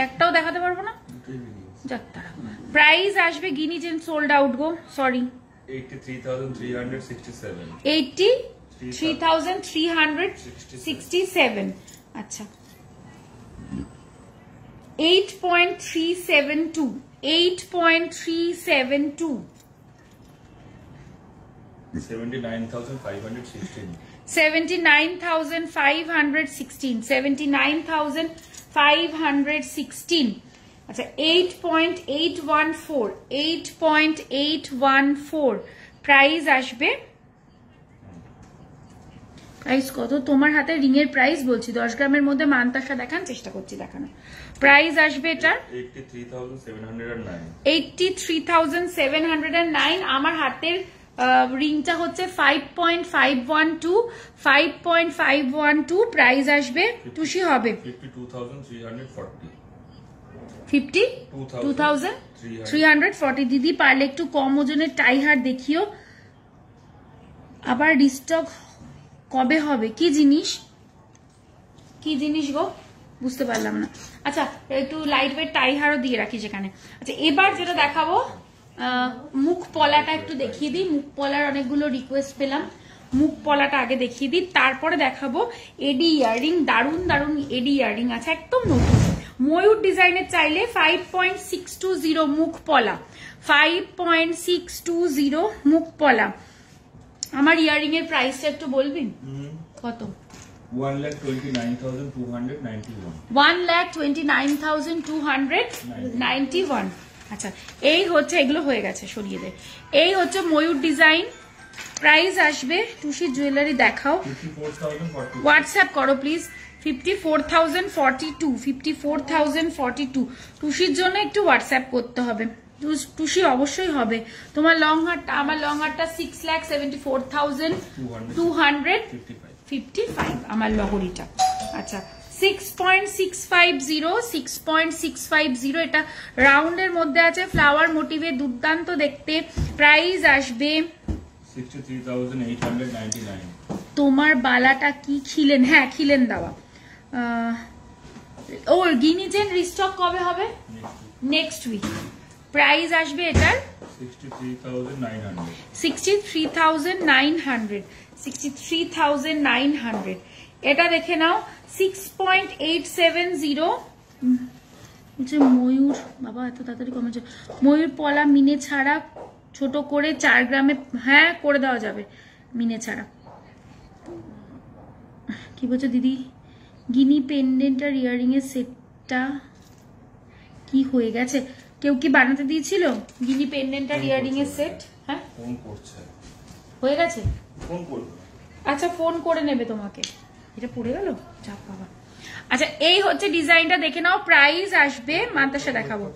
একটাও দেখাতে পারবো না। প্রাইস আসবে গিনি চেন সোল্ড আউট গো, সরি, 83,367। 83,367। আচ্ছা, 8.372, 8.372। 79,516। 79,516, 79,516। আচ্ছা, 8.814, 8.814। প্রাইস আসবে, প্রাইস কত তোমার হাতে? রিং এর প্রাইস বলছি, 10 গ্রামের মধ্যে মানতাসা দেখান, চেষ্টা করছি দেখানো। প্রাইস আসবে এটার 83,709। 83,709। আমার হাতের রিংটা হচ্ছে 5.512, 5.512। প্রাইস আসবে টুসি হবে 52,340। 52,340। দিদি পারলে একটু কম ওজনের টাই হার দেখিও, আবার রিস্টক কবে হবে? কি জিনিস, কি জিনিস গো, বুঝতে পারলাম না। আচ্ছা, একটু লাইট ওয়েট টাই হারও দিয়ে রাখি সেখানে। আচ্ছা, এবার যেটা দেখাবো মুখ পলাটা একটু দেখিয়ে দিই, মুখ পলার অনেকগুলো রিকোয়েস্ট পেলাম, মুখ পলাটা আগে দেখিয়ে দিই, তারপরে দেখাবো এডি ইয়াররিং। দারুন দারুন এডি ইয়াররিং আছে, একদম নতুন ময়ূর ডিজাইনের চাইলে 5.620 মুখ পলা, 5.620 মুখ পলা। আমার ইয়াররিং এর প্রাইসটা একটু বলবি কত? 1,29,291 1,29,291। আচ্ছা এই হচ্ছে, এগুলো হয়ে গেছে সরিয়ে দে। এই হচ্ছে ময়ূর ডিজাইন, প্রাইস আসবে টুসি জুয়েলারি দেখাও, 54,042 হোয়াটসঅ্যাপ করো প্লিজ। 54,042, 54,042। টুসির জন্য একটু হোয়াটসঅ্যাপ করতে হবে, টুসি অবশ্যই হবে। তোমার লং হারটা, আমার লং হারটা 6,74,255 আমার লহরিটা। আচ্ছা 6.650, 6.650 এটা রাউন্ডের মধ্যে আছে, ফ্লাওয়ার মোটিভে, দুর্দান্ত দেখতে। প্রাইস আসবে 63,899 তোমার বালাটা কি খিলেন? হ্যাঁ খিলেন দেওয়া। ওর গিনি চেন রিস্টক কবে হবে? Next week. প্রাইস আসবে এটার 63,900 63,900, 63,900। এটা দেখে নাও 6.870। ময়ূর, বাবা এত তাড়াতাড়ি কমেছে। ময়ূর পলা মিনে ছাড়া ছোট করে 4 গ্রামে, হ্যাঁ করে দেওয়া যাবে মিনে ছাড়া। কি বলছো দিদি? গিনি পেন্ডেন্ট আর ইয়ারিং এর সেটটা কি হয়ে গেছে? কেউ কি বানাতে দিয়েছিল গিনি পেন্ডেন্ট আর ইয়ারিং এর সেট? হ্যাঁ ফোন করছে, হয়ে গেছে। ফোন করবে। আচ্ছা ফোন করে নেবে তোমাকে। এটা পড়ে গেল, চাপ বাবা। আচ্ছা এই হচ্ছে ডিজাইনটা দেখে নাও, প্রাইস আসবে, মান্তাসা দেখাবো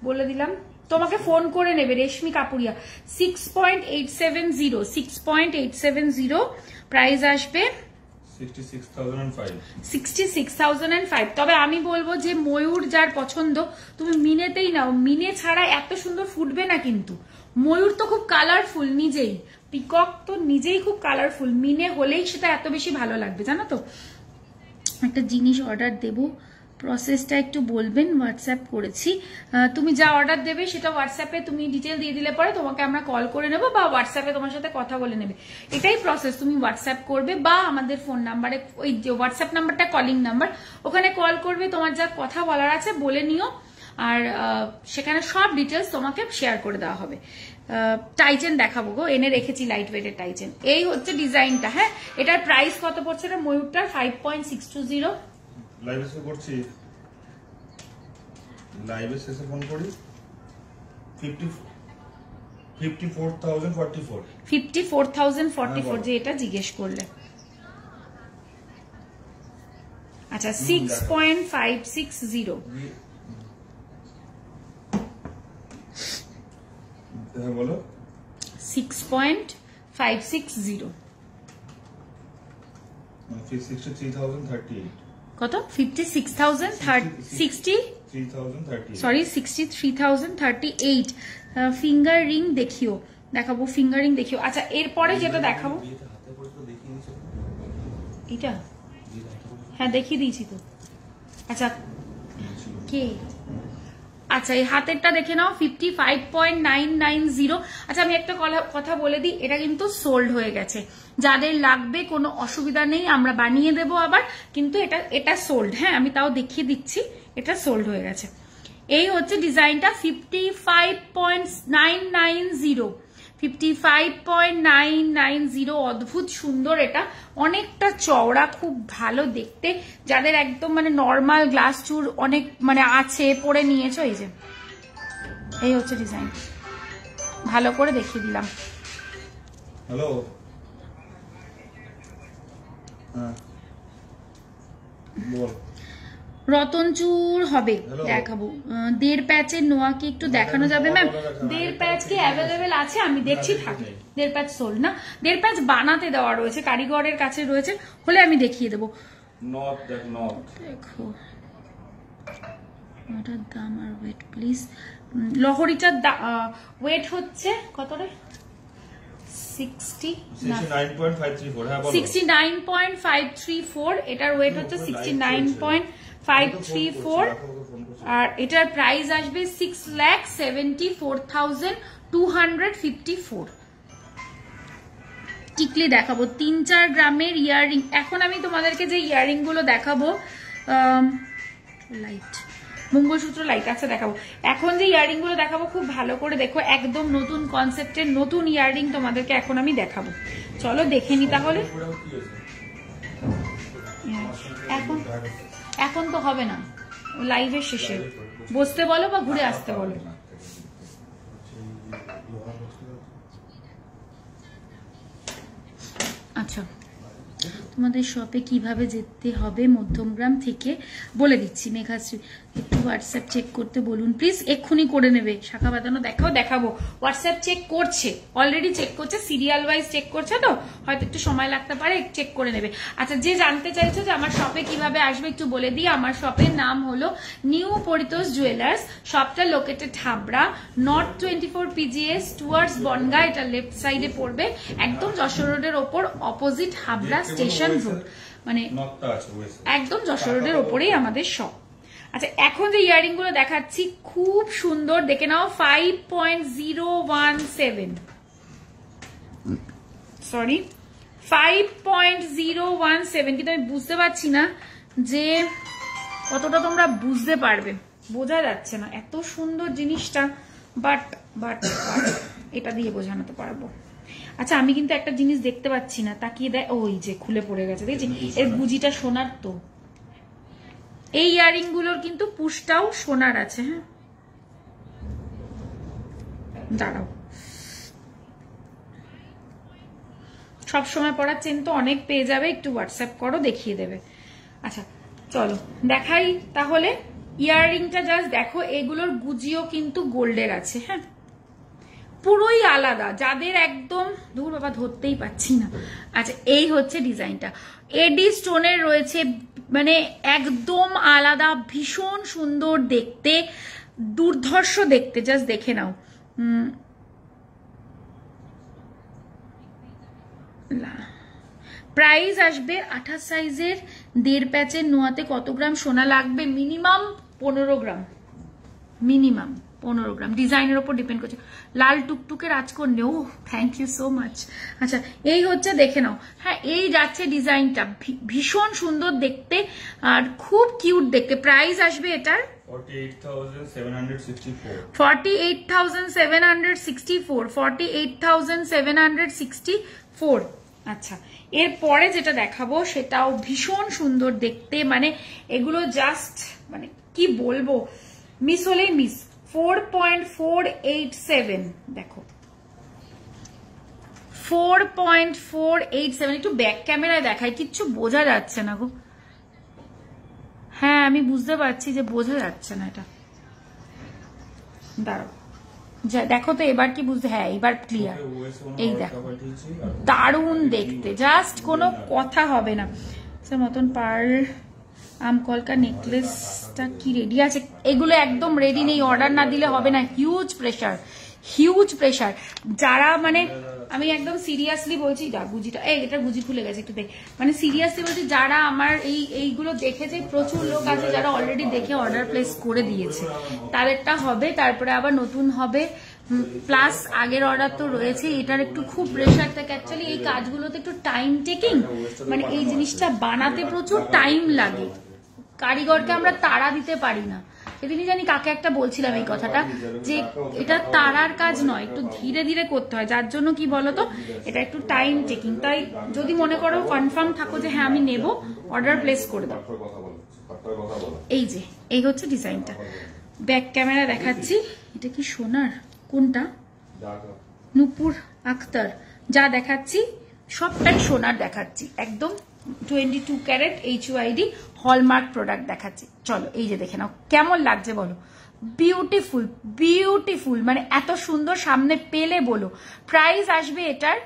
বলে দিলাম, তোমাকে ফোন করে নেবে, রেশমি কাপুরিয়া। 6.870, 6.870 প্রাইস আসবে 66,005 66,005। তবে আমি বলবো যে ময়ূর যার পছন্দ তুমি মিনেতেই নাও, মিনে ছাড়া এত সুন্দর ফুটবে না কিন্তু। ময়ূর তো খুব কালারফুল নিজেই, পিকক তো নিজেই খুব কালারফুল, মিনে হলেই সেটা এত বেশি ভালো লাগবে, জানো তো। একটা জিনিস অর্ডার দেব, প্রসেসটা একটু বলবেন? হোয়াটসঅ্যাপ করেছি, তুমি যা অর্ডার দেবে সেটা হোয়াটসঅ্যাপে তুমি ডিটেল দিয়ে দিলে পরে তোমাকে আমরা কল করে নেবো, বা হোয়াটসঅ্যাপে তোমার সাথে কথা বলে নেবে, এটাই প্রসেস। তুমি হোয়াটসঅ্যাপ করবে বা আমাদের ফোন নাম্বারে, ওই যে হোয়াটসঅ্যাপ নাম্বারটা কলিং নাম্বার, ওখানে কল করবে, তোমার যা কথা বলার আছে বলে নিও, আর সেখানে সব ডিটেলস তোমাকে শেয়ার করে দেওয়া হবে। টাইচেন দেখাবো গো, এনে রেখেছি লাইট ওয়েটের টাইচেন। এই হচ্ছে ডিজাইনটা। হ্যাঁ এটার প্রাইস কত পড়ছে? এটা ময়ূরটার 5.620। লাইভে শেষে করছি, লাইভে শেষে ফোন করি। 54,044 54,044 যে এটা জিজ্ঞেস করলে। আচ্ছা 6.560। হ্যাঁ বলো। 6.560 63,038 কত? 56,060, সরি 63,038। ফিঙ্গার রিং দেখিও, দেখাবো ফিঙ্গার রিং দেখিও। আচ্ছা এরপরে যেটা দেখাবো, এটা হ্যাঁ দেখিয়ে দিয়েছি তো। আচ্ছা কে? আচ্ছা এই হাতেরটা দেখে নাও, 55.990। আচ্ছা আমি একটা কথা বলে দিই, এটা কিন্তু সোল্ড হয়ে গেছে, যাদের লাগবে কোনো অসুবিধা নেই, আমরা বানিয়ে দেব আবার, কিন্তু এটা সোল্ড। হ্যাঁ আমি তাও দেখিয়ে দিচ্ছি, এটা সোল্ড হয়ে গেছে। এই হচ্ছে ডিজাইনটা 55.990, 55.990। অদ্ভুত সুন্দর, এটা অনেকটা চওড়া, খুব ভালো দেখতে। যাদের একদম মানে নর্মাল গ্লাস চুর অনেক মানে আছে, পরে নিয়েছো, এই যে এই হচ্ছে ডিজাইন, ভালো করে দেখিয়ে দিলাম। হ্যালো, হ্যাঁ বল। রতন চুর হবে, দেখাবো। 1.5 প্যাচের নোয়াকে একটু দেখানো যাবে ম্যাম? 1.5 প্যাচ কি অ্যাভেলেবেল আছে? আমি দেখছি থাকে। 1.5 প্যাচ সোল্ড না, 1.5 প্যাচ বানাতে দেওয়া রয়েছে, কারিগরের কাছে রয়েছে, হলে আমি দেখিয়ে দেবো। দেখো ওটার দাম আর ওয়েট প্লিজ। লহরিটার ওয়েট হচ্ছে কত রে? 69.534। এটার ওয়েট হচ্ছে 69.534, আর এটার প্রাইস আসবে 6,74,255। 254। টিকলি দেখাবো 3-4 গ্রামের ইয়াররিং। এখন আমি তোমাদেরকে যে ইয়াররিং গুলো দেখাবো, লাইট মঙ্গলসূত্র লাইট, আচ্ছা দেখাবো। এখন যে ইয়াররিং গুলো দেখাবো খুব ভালো করে দেখো, একদম নতুন কনসেপ্টের নতুন ইয়াররিং তোমাদেরকে এখন আমি দেখাবো। চলো দেখে নি তাহলে। এখন তো হবে না, লাইভের শেষে বসতে বলো বা ঘুরে আসতে বলো। আচ্ছা, তোমাদের শপে কিভাবে যেতে হবে মধ্যমগ্রাম থেকে বলে দিচ্ছি। মেঘাশ্রী একটু হোয়াটসঅ্যাপ চেক করতে বলুন প্লিজ, এক্ষুনি করে নেবে। শাখা বাঁধানো দেখাবো। হোয়াটসঅ্যাপ চেক করছে, অলরেডি চেক করছে, সিরিয়াল ওয়াইজ চেক করছে, তো হয়তো একটু সময় লাগতে পারে, চেক করে নেবে। আচ্ছা, যে জানতে চাইছো যে আমার শপে কিভাবে আসবে একটু বলে দিই। আমার শপের নাম হলো নিউ পরিতোষ জুয়েলার্স। শপটা located Habra, north 24 PGS towards Bangaon, এটা লেফট সাইডে পড়বে, একদম যশোর রোডের ওপর, অপোজিট হাবড়া স্টেশন রোড, মানে একদম যশোর রোডের ওপরেই আমাদের শপ। আচ্ছা, এখন যে ইয়ারিং গুলো দেখাচ্ছি খুব সুন্দর, দেখে নাও। 5.017, সরি 5.017, কিন্তু আমি বুঝতে পারছি না যে কতটা তোমরা বুঝতে পারবে, বোঝা যাচ্ছে না, এত সুন্দর জিনিসটা, বাট এটা দিয়ে বোঝাতে পারবো। আচ্ছা, আমি কিন্তু একটা জিনিস দেখতে পাচ্ছি না, তাকিয়ে দেয়, ওই যে খুলে পড়ে গেছে, দেখছি এর গুজিটা সোনার। তো এই ইয়ারিং গুলোর কিন্তু পুশটাও সোনার আছে। হ্যাঁ, দাঁড়াও, সব সময় পড়ার চেন তো অনেক পেয়ে যাবে, একটু হোয়াটসঅ্যাপ করো, দেখিয়ে দেবে। আচ্ছা চলো দেখাই তাহলে। ইয়াররিংটা জাস্ট দেখো, এগুলোর গুজিও কিন্তু গোল্ডের আছে। হ্যাঁ, পুরোই আলাদা, যাদের একদম দূর বাবা ধরতেই পাচ্ছি না। আচ্ছা, এই হচ্ছে ডিজাইনটা, এডি স্টোনের রয়েছে, মানে একদম আলাদা, ভীষণ সুন্দর দেখতে, দুর্ধর্ষ দেখতে, জাস্ট দেখে নাও। প্রাইস আসবে 28 সাইজের 1.5 প্যাচের নোয়াতে কত গ্রাম সোনা লাগবে? মিনিমাম 15 গ্রাম, মিনিমাম 15 গ্রাম, ডিজাইনের উপর ডিপেন্ড করছে। লাল টুকটুকে রাজকন্যা, ও থ্যাংক ইউ সো মাচ। আচ্ছা, এই হচ্ছে, দেখে নাও। হ্যাঁ, এই যাচ্ছে ডিজাইনটা, ভীষণ সুন্দর দেখতে আর খুব কিউট দেখতে। প্রাইস আসবে এটার 48,764। আচ্ছা, এরপরে যেটা দেখাবো সেটাও ভীষণ সুন্দর দেখতে, মানে এগুলো জাস্ট মানে কি বলবো, মিস হলেই মিস। 4.487, দেখো 4.487, একটু ব্যাক ক্যামেরায় দেখাই, কিচ্ছু বোঝা যাচ্ছে না গো। হ্যাঁ, আমি বুঝতে পারছি যে বোঝা যাচ্ছে না, এটা দাঁড়াও, দেখো তো এবার কি বুঝতে, হ্যাঁ এবার ক্লিয়ার। এই দেখো, দারুণ দেখতে, জাস্ট কোনো কথা হবে না। মতন পার্ল আমকলকা নেকলেসটা কি রেডি আছে? এগুলো একদম রেডি নেই, অর্ডার না দিলে হবে না, হিউজ প্রেশার, হিউজ প্রেশার। যারা মানে আমি একদম সিরিয়াসলি বলছি, গুজিটা এটা গুজি খুলে গেছে একটু দেখ, মানে সিরিয়াসলি বলছি, যারা আমার এইগুলো দেখেছে, প্রচুর লোক আছে যারা অলরেডি দেখে অর্ডার প্লেস করে দিয়েছে, তাদেরটা হবে, তারপরে আবার নতুন হবে, প্লাস আগের অর্ডার তো রয়েছে। এটার একটু খুব প্রেশার থাকে, অ্যাকচুয়ালি এই কাজগুলোতে একটু টাইম টেকিং, মানে এই জিনিসটা বানাতে প্রচুর টাইম লাগে, কারিগরকে আমরা তাড়া দিতে পারি না। সেদিনই জানি কাকে একটা বলছিলাম এই কথাটা, যে এটা তাড়ার কাজ নয়, একটু ধীরে ধীরে করতে হয়, যার জন্য কি বলতো এটা একটু টাইম টেকিং। তাই যদি মনে করো কনফার্ম থাকো যে হ্যাঁ আমি নেব, অর্ডার প্লেস করে দাও। এই যে এই হচ্ছে ডিজাইনটা, ব্যাক ক্যামেরা দেখাচ্ছি। এটা কি সোনার? কোনটা? নূপুর আখতার। যা দেখাচ্ছি সবটাই সোনার দেখাচ্ছি, একদম 22 ক্যারেট HUID হলমার্ক প্রোডাক্ট দেখাচ্ছি। চলো এই যে দেখে নাও, কেমন লাগছে বলো? বিউটিফুল, বিউটিফুল, মানে এত সুন্দর সামনে পেলে বলো। প্রাইস আসবে এটার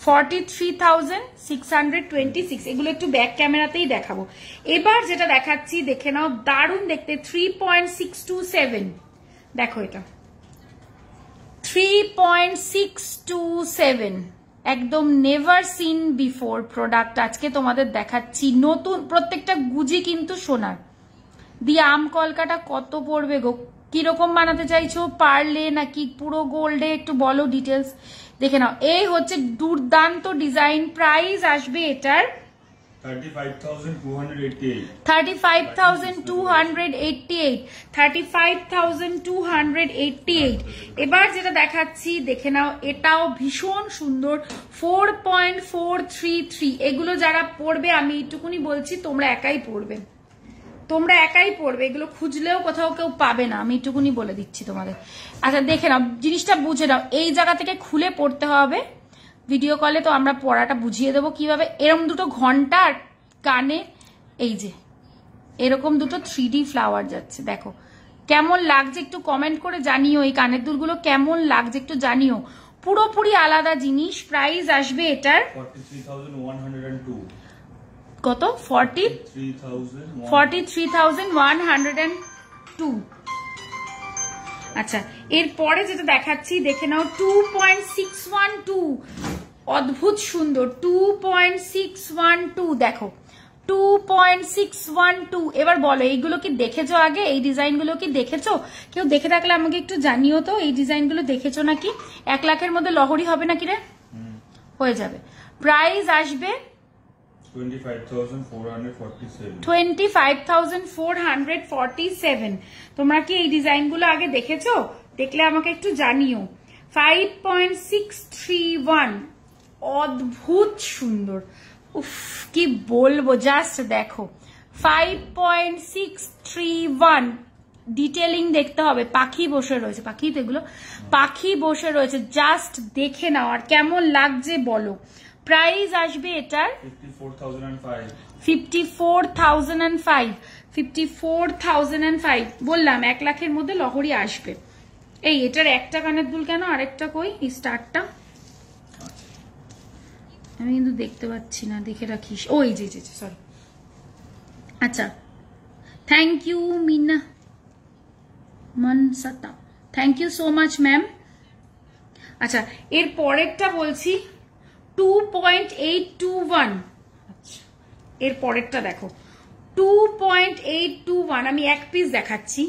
43,626। এগুলো একটু ব্যাক ক্যামেরাতেই দেখাবো। এবার যেটা দেখাচ্ছি দেখে নাও, দারুণ দেখতে, 3.627। দেখো এটা 3.627, একদম নেভার সিন বিফোর প্রোডাক্ট আজকে তোমাদের দেখাচ্ছি, নতুন, প্রত্যেকটা গুজি কিন্তু সোনার। দিয়ে আম কলকাটা কত পড়বে গো? কিরকম বানাতে চাইছো, পারলে নাকি পুরো গোল্ডে, একটু বলো ডিটেলস। দেখে নাও, এই হচ্ছে দুর্দান্ত ডিজাইন। প্রাইস আসবে এটার 35,288 35,288 35,288। এবার যেটা দেখাচ্ছি দেখে নাও, এটাও ভীষণ সুন্দর 4.433। এগুলো যারা পড়বে, আমি এইটুকুনি বলছি, তোমরা একাই পড়বে, তোমরা একাই পড়বে, এগুলো খুঁজলেও কোথাও কেউ পাবে না, আমি এইটুকুনি বলে দিচ্ছি তোমাদের। আচ্ছা দেখে নাও, জিনিসটা বুঝে নাও, এই জায়গা থেকে খুলে পড়তে হবে। ভিডিও কলে তো আমরা পড়াটা বুঝিয়ে দেবো কিভাবে। এরকম দুটো ঘন্টা আর কানে এই যে এরকম দুটো 3D ফ্লাওয়ার যাচ্ছে, দেখো কেমন লাগছে একটু কমেন্ট করে জানিও। এই কানের দুলগুলো কেমন লাগছে একটু জানিও, পুরোপুরি আলাদা জিনিস। প্রাইস আসবে এটার 43,102 কত? 43,102। আচ্ছা, এরপরে যেটা দেখাচ্ছি দেখে নাও, 2.612, অদ্ভুত সুন্দর 2.612। দেখো 2.612। এবার বলো, এইগুলো কি দেখেছো আগে? এই ডিজাইনগুলো কি দেখেছো? কেউ দেখে থাকলে আমাকে একটু জানিও তো, এই ডিজাইনগুলো দেখেছো নাকি? 1 লাখের মধ্যে লহরি হবে নাকি রে? হয়ে যাবে। প্রাইস আসবে 25,447 25,447। তোমরা কি এই ডিজাইনগুলো আগে দেখেছো? দেখলে আমাকে একটু জানিও। 5.631, অদ্ভুত সুন্দর, উফ কি বলবো, জাস্ট দেখো 5.631। ডিটেলিং দেখতে হবে, পাখি বসে রয়েছে, পাখি তো এগুলো পাখি বসে রয়েছে, জাস্ট দেখে নাও আর কেমন লাগছে বলো। প্রাইস আসবে এটার 54,005 54,005। বললাম 1 লাখের মধ্যে লহরি আসবে। এই এটার একটা কানের দুল কেন, আরেকটা কই? এই স্টারটা আমি কিন্তু দেখতে পাচ্ছি না, দেখে রাখিস। ওই যে সরি। আচ্ছা, thank you Mina Mansata, thank you so much ma'am. আচ্ছা, এর পরেরটা বলছি 2.821। আচ্ছা, এর পরেরটা দেখো 2.821। আমি এক পিস দেখাচ্ছি।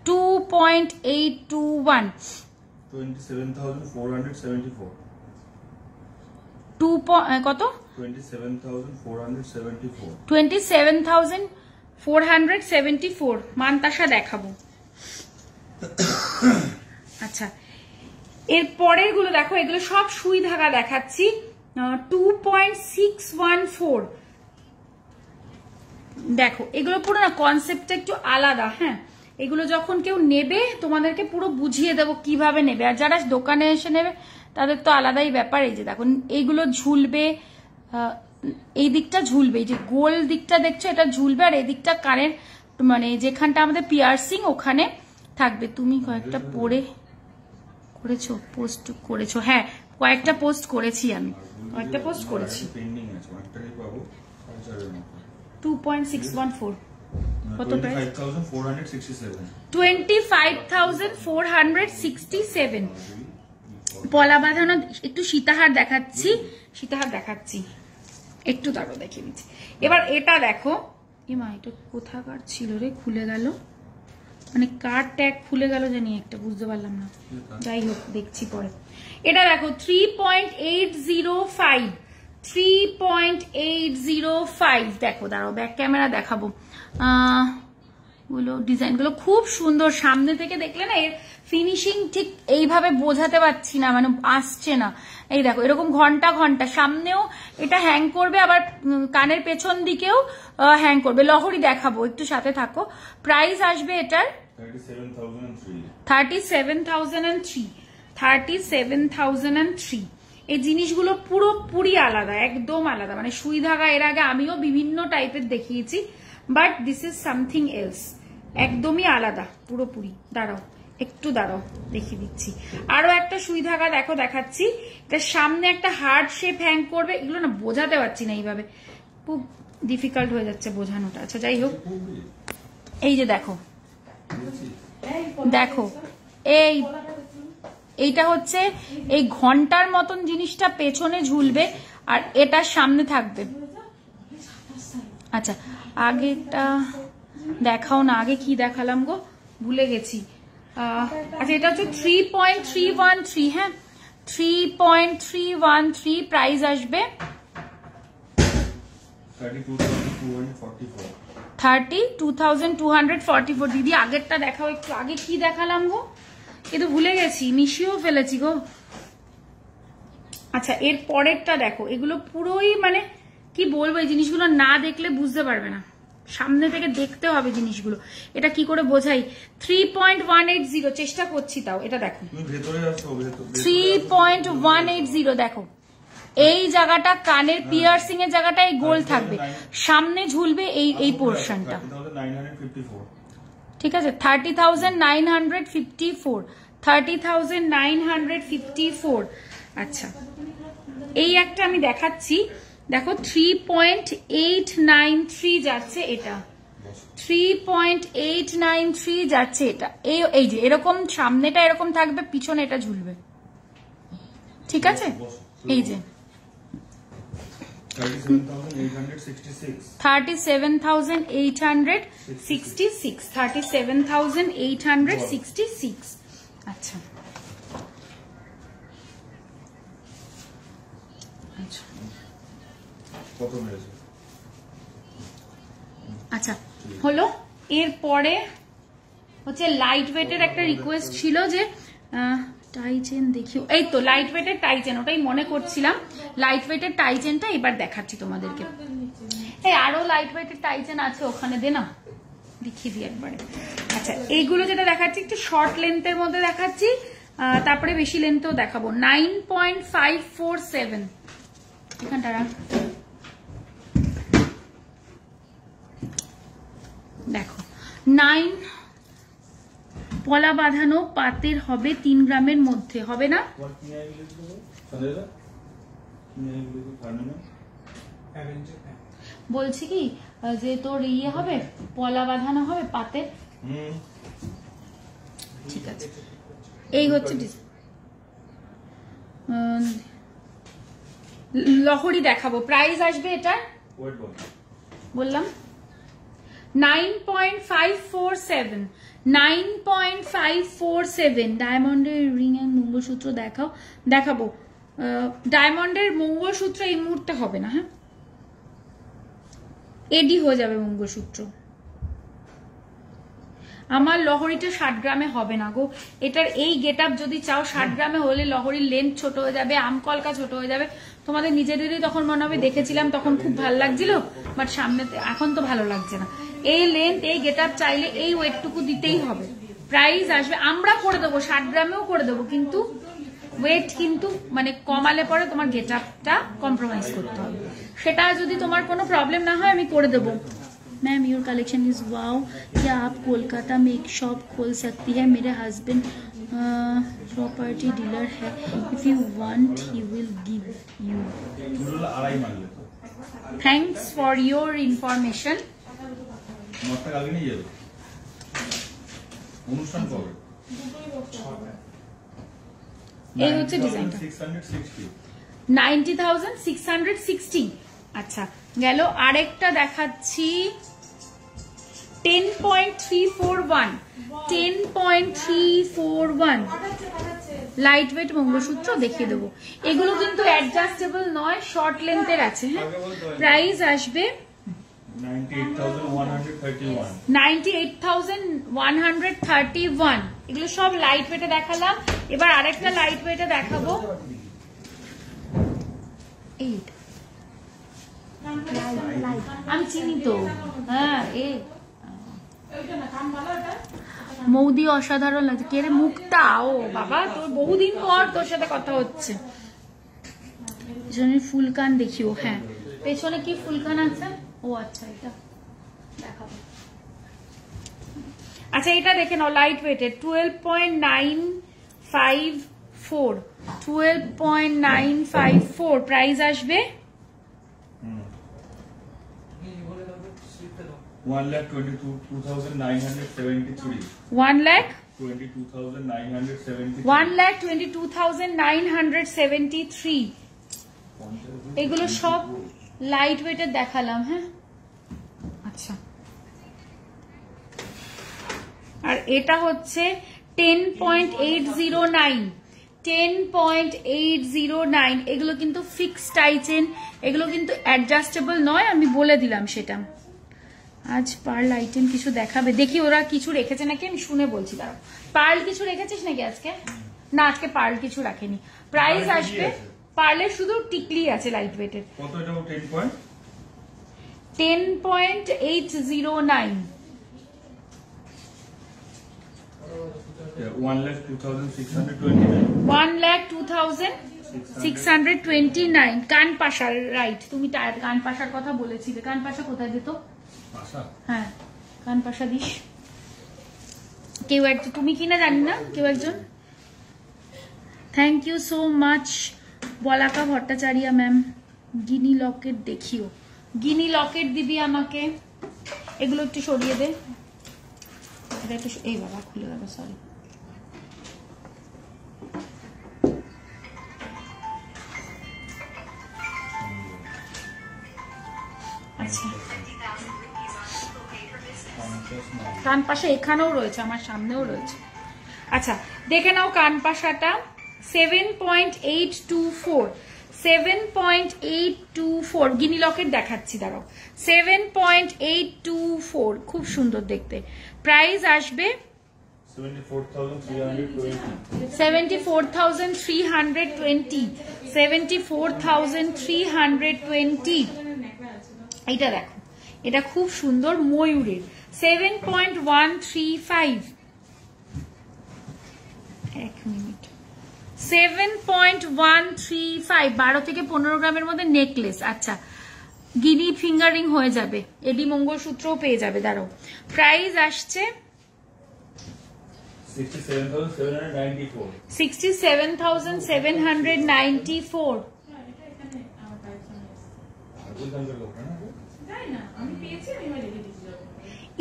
2.821 27,474 কত? 27,474 27,474। মানতাসা দেখাবো। আচ্ছা, এর পরের গুলো দেখো, এগুলো সব সুই ধাগা দেখাচ্ছি। 2.614। দেখো এগুলো পুরো না কনসেপ্টটা একটু আলাদা। হ্যাঁ, এগুলো যখন কেউ নেবে তোমাদেরকে পুরো বুঝিয়ে দেবো কিভাবে নেবে, আর যারা দোকানে এসে নেবে তাদের তো আলাদাই ব্যাপার। এই যে দেখো এইগুলো ঝুলবে, এই দিকটা ঝুলবে, এই যে গোল দিকটা দেখছো এটা ঝুলবে, আর এই দিকটা কানের মানে যেখানটা আমাদের পিয়ার্সিং ওখানে থাকবে। তুমি কয়েকটা পরে করেছো, পোস্ট করেছো? হ্যাঁ, কয়েকটা পোস্ট করেছি, আমি কয়েকটা পোস্ট করেছি। 2.614 কত প্রাইস? 25,467। পলা বাঁধানো একটু সীতাহার দেখাচ্ছি, সীতাহার দেখাচ্ছি, একটু দাঁড়ো দেখিয়ে দিচ্ছি। এবার এটা দেখো, এমা এটা কোথাকার ছিল রে, খুলে গেল, মানে কার ট্যাগ খুলে গেল জানি একটা, বুঝতে পারলাম না, যাই হোক দেখছি পরে। এটা দেখো 3.805 3.805। দেখো দাঁড়াও, ব্যাক ক্যামেরা দেখাবো। গুলো ডিজাইনগুলো খুব সুন্দর, সামনে থেকে দেখলে না এর ফিনিশিং ঠিক এইভাবে বোঝাতে পারছি না, মানে আসছে না। এই দেখো এরকম ঘন্টা ঘন্টা সামনেও এটা হ্যাং করবে, আবার কানের পেছন দিকেও হ্যাং করবে। লহরি দেখাবো, একটু সাথে থাকো। প্রাইস আসবে এটার 37,003 37,003। এই জিনিসগুলো পুরোপুরি আলাদা, একদম আলাদা, মানে সুই ধাগা এর আগে আমিও বিভিন্ন টাইপের দেখিয়েছি, but this is something else, একদমই আলাদা পুরোপুরি। দাঁড়াও একটু দাঁড়াও দেখিয়ে দিচ্ছি। আরো একটা সুই ধাগা দেখো দেখাচ্ছি, এটা সামনে একটা হার্ড শেপ হ্যাং করবে। এগুলো না বোঝাতে পারছি না, এইভাবে খুব ডিফিকাল্ট হয়ে যাচ্ছে বোঝানোটা। আচ্ছা যাই হোক, এই যে দেখো দেখো এইটা হচ্ছে এই ঘন্টার মতন জিনিসটা পেছনে ঝুলবে আর এটা সামনে থাকবে। আচ্ছা আগেটা দেখাও না, আগে কি দেখালাম গো? ভুলে গেছি। আচ্ছা এটা হচ্ছে 3.313, হ্যাঁ 3.313, প্রাইস আসবে 32,244। দিদি আগেরটা দেখাও একটু, আগে কি দেখালাম গো, কিন্তু ভুলে গেছি, মিশিয়েও ফেলেছি গো। আচ্ছা এর পরেরটা দেখো, এগুলো পুরোই মানে কি বলবো, এই জিনিসগুলো না দেখলে বুঝতে পারবে না, সামনে থেকে দেখতে হবে জিনিসগুলো। এটা কি করে বোঝাই, 3.180, চেষ্টা করছি তাও, এটা দেখো 3.180, দেখো এই জায়গাটা কানের পিয়ার্সিং এর জায়গাটা এই গোল থাকবে, সামনে ঝুলবে এই পোর্শনটা, ঠিক আছে 30,954, 30,954। আচ্ছা এই একটা আমি দেখাচ্ছি, দেখো 3.893 যাচ্ছে এটা, 3.893 যাচ্ছে এটা, এই যে এরকম সামনেটা এরকম থাকবে, পিছনে এটা ঝুলবে, ঠিক আছে এই যে 37,866, 37,866। আচ্ছা আচ্ছা হলো। এরপরে হচ্ছে লাইট ওয়েটের একটা রিকোয়েস্ট ছিল যে টাই চেন দেখিও, এই তো লাইট ওয়েটের টাই চেন, ওটাই মনে করছিলাম, লাইট ওয়েটের টাই চেনটা এবার দেখাচ্ছি তোমাদেরকে। এই আরো লাইট ওয়েটের টাই চেন আছে ওখানে, দে না দেখিয়ে দিই একবারে। আচ্ছা এইগুলো যেটা দেখাচ্ছি একটু শর্ট লেন্থের মধ্যে দেখাচ্ছি, তারপরে বেশি লেন্থেও দেখাবো। 9.547, এখানটা দেখো 9 পলা বাঁধানো পাতের হবে, 3 গ্রামের মধ্যে হবে না, বলছি কি যে তোর ইয়ে হবে, পলা বাঁধানো হবে পাতে, ঠিক আছে এই হচ্ছে লহরি দেখাবো। প্রাইস আসবে এটা বললাম 9.547, 9.547। ডায়মন্ডের রিং এন্ড মঙ্গলসূত্র দেখাবো। ডায়মন্ডের মঙ্গলসূত্র এই মুহূর্তে হবে না, হ্যাঁ এডি হয়ে যাবে মঙ্গলসূত্র। আমার লহরিটা 60 গ্রামে হবে না গো, এটার এই গেট আপ যদি চাও 60 গ্রামে হলে লহরির লেন্থ ছোট হয়ে যাবে, আমকলকা ছোট হয়ে যাবে, তোমাদের নিজেদেরই তখন মনে হবে, দেখেছিলাম তখন খুব ভালো লাগছিল, বাট সামনে এখন তো ভালো লাগছে না। এই লেন্থ এই গেট আপ চাইলে এই ওয়েটটুকু দিতেই হবে। প্রাইস আসবে, আমরা করে দেবো 60 গ্রামেও করে দেবো, কিন্তু ওয়েট কিন্তু মানে কমালে পরে তোমার গেট আপটা কম্প্রোমাইজ করতে হবে, সেটা যদি তোমার কোনো প্রবলেম না হয় আমি করে দেবো। Ma'am your collection is wow, क्या आप कोलकाता में एक शॉप खोल सकती है, मेरे हस्बैंड प्रॉपर्टी डीलर है, if you want he will give you. Thanks for your information. এই হচ্ছে ডিজাইনটা 90,660। আচ্ছা গেল, আরেকটা দেখাচ্ছি 10.341, 10.341 লাইট ওয়েট মঙ্গলসূত্র দেখিয়ে দেবো। এগুলো কিন্তু অ্যাডজাস্টেবল নয়, শর্ট লেন্থের আছে, হ্যাঁ প্রাইস আসবে 98,131। এগুলো সব লাইট ওয়েটে দেখালাম, এবার আরেকটা লাইট ওয়েটে দেখাবো, এইটা আমি চিনি তো, হ্যাঁ মৌদি অসাধারণ লাগছে। কে রে মুক্তা? ও বাবা, তোর বহুদিন পর তোর সাথে কথা হচ্ছে। পেছনে ফুলকান দেখিও, হ্যাঁ পেছনে কি ফুলকান আছে? ও আচ্ছা এটা দেখাবো। আচ্ছা এটা দেখে নাও, লাইট ওয়েটের 12.954, 12.954 প্রাইস আসবে 1,22,973। 1,22,973। এগুলো সব লাইট ওয়েটের দেখালাম, হ্যাঁ আচ্ছা। আর এটা হচ্ছে 10.809, 10.809। এগুলো কিন্তু ফিক্সড টাই চেন, এগুলো কিন্তু অ্যাডজাস্টেবল নয়, আমি বলে দিলাম সেটা। আজ পার্ল আইটেম কিছু দেখাবে, দেখি ওরা কিছু রেখেছে নাকি, আমি শুনে বলছি। দাঁড়াও, পার্ল কিছু রেখেছিস নাকি আজকে? না, আজকে পার্ল কিছু রাখেনি। প্রাইস আসবে, পার্লের শুধু টিকলি আছে লাইট ওয়েটের। কত এটা? 10.809। 1,02,629। 1,02,629। কানপাশার, রাইট, তুমি কানপাশার কথা বলেছিলে। কানপাশা কোথায় দিত? হ্যাঁ, কানপাশা দিস। কেউ একজন, তুমি কিনা জানি না, কেউ একজন। Thank you so much Balaka Bhattacharya ma'am. Guinea locket দেখিও, গিনি লকেট দিবি আমাকে। এগুলো একটু সরিয়ে দে, এটা একটু, এই বাবা খুলে গেল, সরি। আচ্ছা, কানপাশা এখানেও রয়েছে, আমার সামনেও রয়েছে। আচ্ছা, দেখে নাও কানপাশাটা 7.824, 7.824। গিনি লকেট দেখাচ্ছি, দাঁড়াও। 7.824, খুব সুন্দর দেখতে। প্রাইস আসবে 74,320, 74,320। এইটা দেখো, এটা খুব সুন্দর, ময়ূরের। 7.135, 1 মিনিট, 7.135, 12 থেকে 15 গ্রামের মধ্যে নেকলেস। আচ্ছা, গিনি ফিঙ্গারিং হয়ে যাবে, এডি মঙ্গলসূত্রও পেয়ে যাবে। দাঁড়াও, প্রাইস আসছে 67,794। 67,794।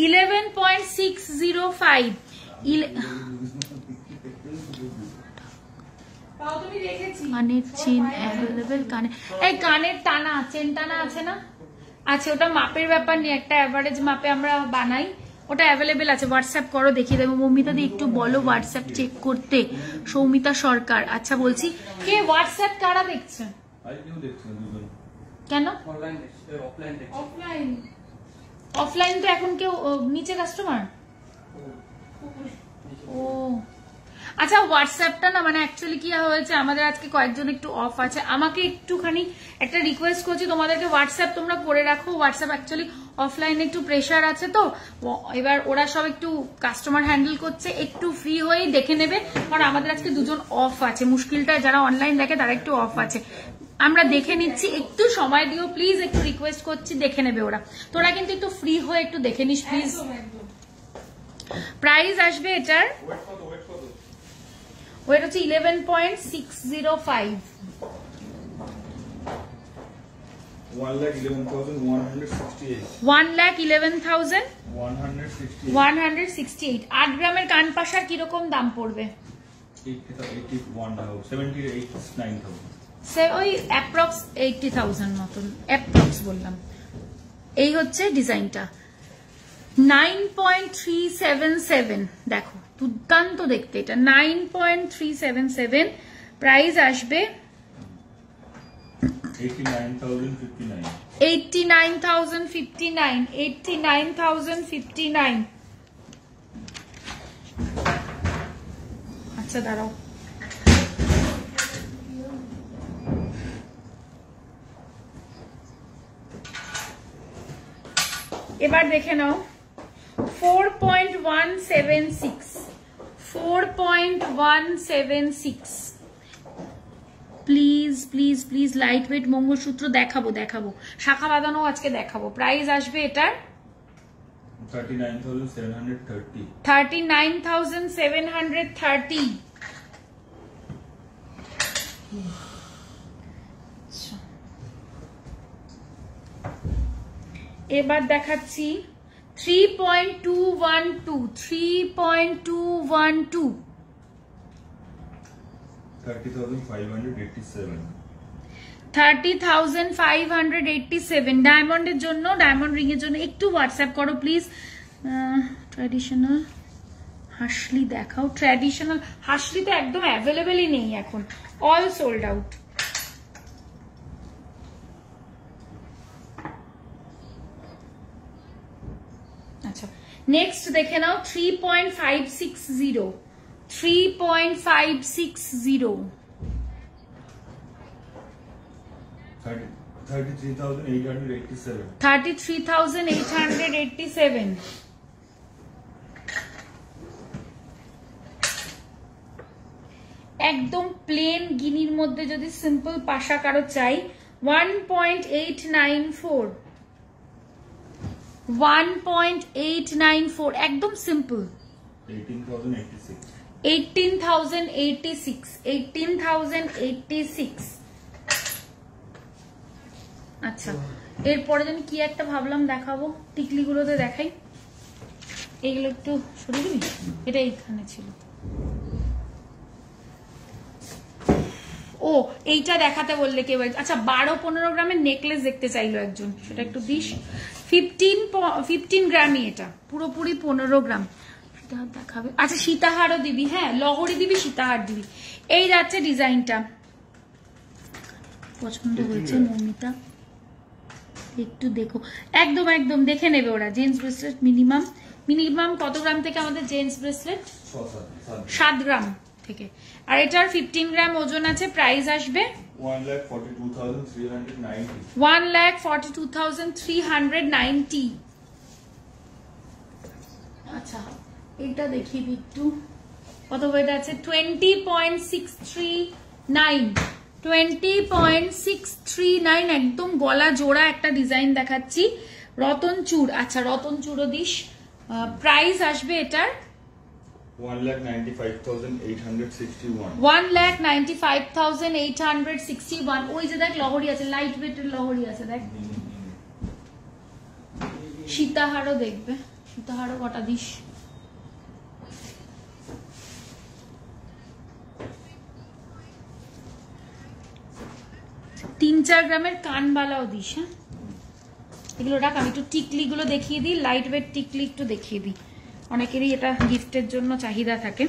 11.605, কানের চেন অ্যাভেলেবেল। কানের টানা, চেন টানা আছে না? আচ্ছা, ওটা মাপের ব্যাপার নেই, একটা অ্যাভারেজ মাপে আমরা বানাই, ওটা অ্যাভেলেবেল আছে। হোয়াটসঅ্যাপ করো, দেখিয়ে দেবো। মৌমিতা দি একটু বলো হোয়াটসঅ্যাপ চেক করতে। সৌমিতা সরকার, আচ্ছা বলছি। কে হোয়াটসঅ্যাপ কারা দেখছে? কেন অফলাইন? তো এখন কেউ নিচে কাস্টমার। ও আচ্ছা, হোয়াটসঅ্যাপটা না, মানে অ্যাকচুয়ালি কি হয়েছে, আমাদের আজকে কয়েকজন একটু অফ আছে। আমাকে একটুখানি একটা রিকোয়েস্ট করছি তোমাদেরকে, হোয়াটসঅ্যাপ তোমরা করে রাখো। হোয়াটসঅ্যাপ অ্যাকচুয়ালি অফলাইনে একটু প্রেশার আছে, তো এবার ওরা সব একটু কাস্টমার হ্যান্ডেল করছে, একটু ফ্রি হয়েই দেখে নেবে, কারণ আমাদের আজকে দুজন অফ আছে। মুশকিলটা যারা অনলাইন দেখে তারা একটু অফ আছে, আমরা দেখে নিচ্ছি, একটু সময় দিও প্লিজ, একটু রিকোয়েস্ট করছি, দেখে নেবে ওরা। তোরা কিন্তু একটু ফ্রি হয়ে একটু দেখে নিস প্লিজ। প্রাইস আসবে এটার, ওয়েট হচ্ছে 11.605, 1,11,168। 8 গ্রামের কানপাশার কিরকম দাম পড়বে? ওই অ্যাপ্রক্স 80,000 মতন, অ্যাপ্রক্স বললাম। এই হচ্ছে ডিজাইনটা, 9.377। দেখো, দুর্দান্ত দেখতে এটা, 9.377। প্রাইস আসবে 89,059, 89,059। আচ্ছা দাঁড়াও, এবার দেখে নাও 4.176, 4.176। Please please please, light weight mangalsutra দেখাবো, দেখাবো, শাখা বাঁধানো আজকে দেখাবো। প্রাইস আসবে এটার 39,730, 39,730। এবার দেখাচ্ছি 3.212, 3.212, 30,587, 30,587। ডায়মন্ডের জন্য, ডায়মন্ড রিং এর জন্য একটু হোয়াটসঅ্যাপ করো প্লিজ। ট্র্যাডিশনাল হাসলি দেখাও, ট্র্যাডিশনাল হাসলি তো একদম অ্যাভেলেবেলই নেই এখন, অল সোল্ড আউট। আচ্ছা নেক্সট দেখে নাও 3.560, 3.560 33,887 33,887। একদম প্লেন গিনির মধ্যে যদি সিম্পল পাশা কারো চাই 1.894, 1.894 একদম সিম্পল। 18,086, 18,086। আচ্ছা এরপরে যেন কি একটা ভাবলাম দেখাবো, টিকলিগুলোতে দেখাই, এইগুলো একটু সরিয়ে দিবি, এটা এইখানে ছিল। ও এইটা দেখাতে বললে কেউ, আচ্ছা 12-15 গ্রামের নেকলেস দেখতে চাইলো একজন, সেটা একটু দিস। 15 গ্রামই এটা, পুরোপুরি 15 গ্রাম দেখাবে। আচ্ছা সীতাহারও দিবি, হ্যাঁ লহরি দিবি, সীতাহার দিবি। এই যাচ্ছে ডিজাইনটা, পছন্দ হয়েছে মৌমিতা, একটু দেখো, একদম একদম দেখে নেবে ওরা। জেন্টস ব্রেসলেট মিনিমাম কত গ্রাম থেকে আমাদের জেন্টস ব্রেসলেট? 7 গ্রাম থেকে। আর এটার 15 গ্রাম ওজন আছে। প্রাইস আসবে 1,42,390। আচ্ছা এটা দেখিয়ে দিই একটু, কত ওয়েট আছে? 20.639, 20.639, একদম গলা জোড়া একটা ডিজাইন দেখাচ্ছি, রতন চূড়। আচ্ছা রতন চূড়ও দিস। প্রাইস আসবে এটার 1,95,861, 1,95,861। ওই যে দেখ লহরি আছে, লাইট ওয়েটের লহরি আছে দেখ। সীতাহারও দেখবে, সীতাহারও কটা দিস? তিন 4 গ্রামের কানবালাও দিস। হ্যাঁ এগুলো রাখ, আমি একটু টিকলি গুলো দেখিয়ে দিই, লাইট ওয়েট টিকলি একটু দেখিয়ে দিই, অনেকেরই এটা গিফটের জন্য চাহিদা থাকে।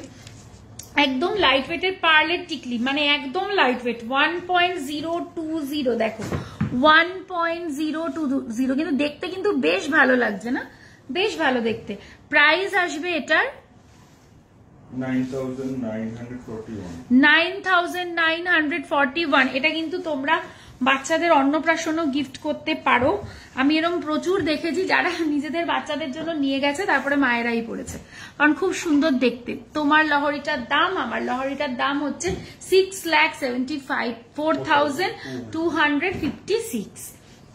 একদম লাইট ওয়েটের পার্লের টিকলি, মানে একদম লাইট ওয়েট, 1.020 দেখো, 1.020, কিন্তু দেখতে কিন্তু বেশ ভালো লাগছে না, বেশ ভালো দেখতে। প্রাইস আসবে এটার 9,941। এটা কিন্তু তোমরা বাচ্চাদের অন্নপ্রাশনও গিফট করতে পারো। আমি এরকম প্রচুর দেখেছি যারা নিজেদের বাচ্চাদের জন্য নিয়ে গেছে, তারপরে মায়েরাই পড়েছে, কারণ খুব সুন্দর দেখতে। তোমার লহরিটার দাম, আমার লহরিটার দাম হচ্ছে 6,74,256।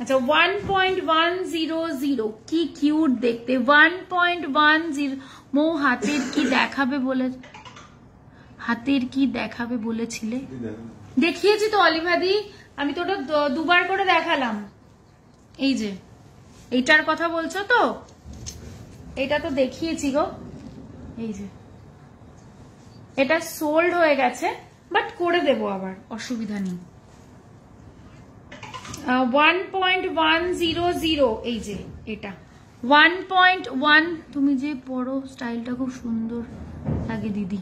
আচ্ছা 1.100, কি কিউট দেখতে, 1.10। মৌ হাতের কি দেখাবে বলে, হাতের কি দেখাবে বলেছিলে? দেখিয়েছি তো অলিভাদি, আমি তো ওটা 2বার করে দেখালাম। এই যে এইটার কথা বলছো তো, এটা তো দেখিয়েছি গো। এই যে এটা সোল্ড হয়ে গেছে, বাট করে দেবো আবার, অসুবিধা নেই। 1.100, এই যে এটা 1.1। তুমি যে পরো স্টাইলটা খুব সুন্দর লাগে দিদি,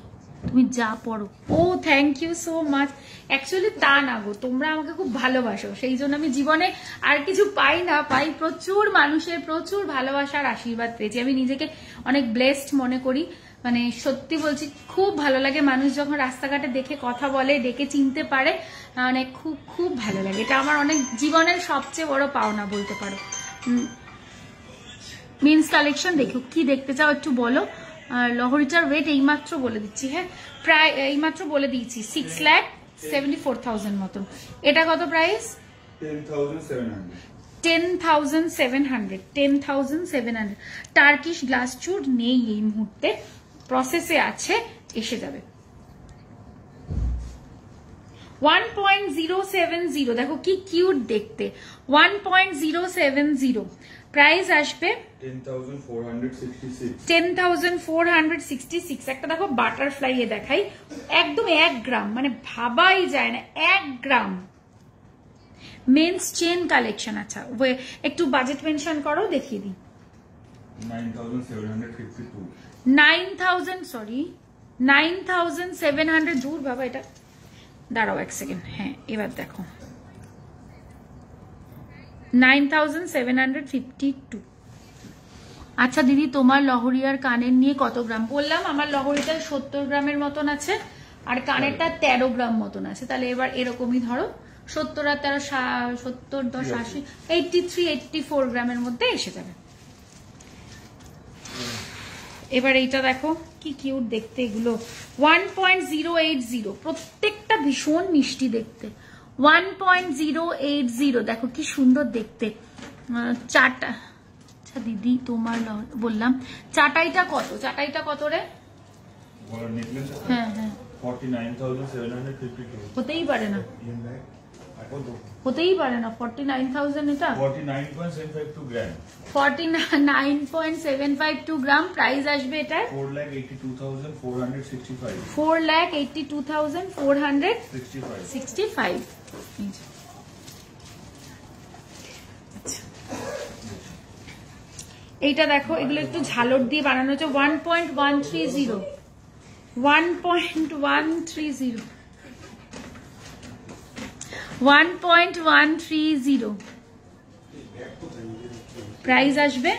তুমি যা পড়ো। ও thank you so much. Actually তা না গো, তোমরা আমাকে খুব ভালোবাসো, সেই জন্য আমি জীবনে আর কিছু পাই না, পাই প্রচুর মানুষের প্রচুর ভালোবাসার আশীর্বাদ পেয়েছি। আমি নিজেকে অনেক ব্লেসড মনে করি, মানে সত্যি বলছি, খুব ভালো লাগে মানুষ যখন রাস্তাঘাটে দেখে কথা বলে, ডেকে চিনতে পারে, মানে খুব খুব ভালো লাগে। এটা আমার অনেক জীবনের সবচেয়ে বড় পাওনা বলতে পারো। মেন্স কালেকশন দেখো, কি দেখতে চাও একটু বলো। আর লহরিটার ওয়েট এইমাত্র বলে দিচ্ছি, হ্যাঁ প্রায় এইমাত্র বলে দিয়েছি, 6,74,000 মতন। এটা কত প্রাইস? 10,700, 10,700। টার্কিশ গ্লাস চুড নেই এই মুহূর্তে, প্রসেসে আছে, এসে যাবে। 1.070, দেখো কি কিউট দেখতে, 1.070। প্রাইস আসবে 10,466। একটা দেখো বাটারফ্লাই এ দেখাই, একদম 1 গ্রাম, মানে ভাবাই যায় না, 1 গ্রাম। Men's chain collection. আচ্ছা একটু বাজেট মেনশন করো, দেখিয়ে দিই। 9,752. 9,000 সরি 9,700 দূর বাবা, এটা দাঁড়াও এক সেকেন্ড। হ্যাঁ এবার দেখো 9,752। আচ্ছা দিদি, তোমার লহরিয়ার কানের নিয়ে কত গ্রাম? বললাম আমার লহরিটা 70 গ্রামের মতন আছে, আর কানেরটা 13 গ্রাম মতন আছে। তাহলে এবার এরকমই ধরো 70 আর 13 70 10 80 83 84 গ্রামের মধ্যে এসে যাবে। এবার এইটা দেখো কি কিউট দেখতে, এগুলো 1.080, প্রত্যেকটা ভীষণ মিষ্টি দেখতে। 1.080 দেখো কি সুন্দর দেখতে। চাটা, আচ্ছা দিদি তোমার বললাম চাটাইটা কত? চাটাইটা কত রে? হ্যাঁ হ্যাঁ 49,752. হতেই পারে না, হতেই পারে না 49,000, এটা 49.752 গ্রাম। 49.752 গ্রাম। প্রাইস আসবে এটার 4,82,465. 4,82,465। এইটা দেখো, এগুলো একটু ঝালর দিয়ে বানানো হচ্ছে। 1.130 1.130 1.130 প্রাইস আসবে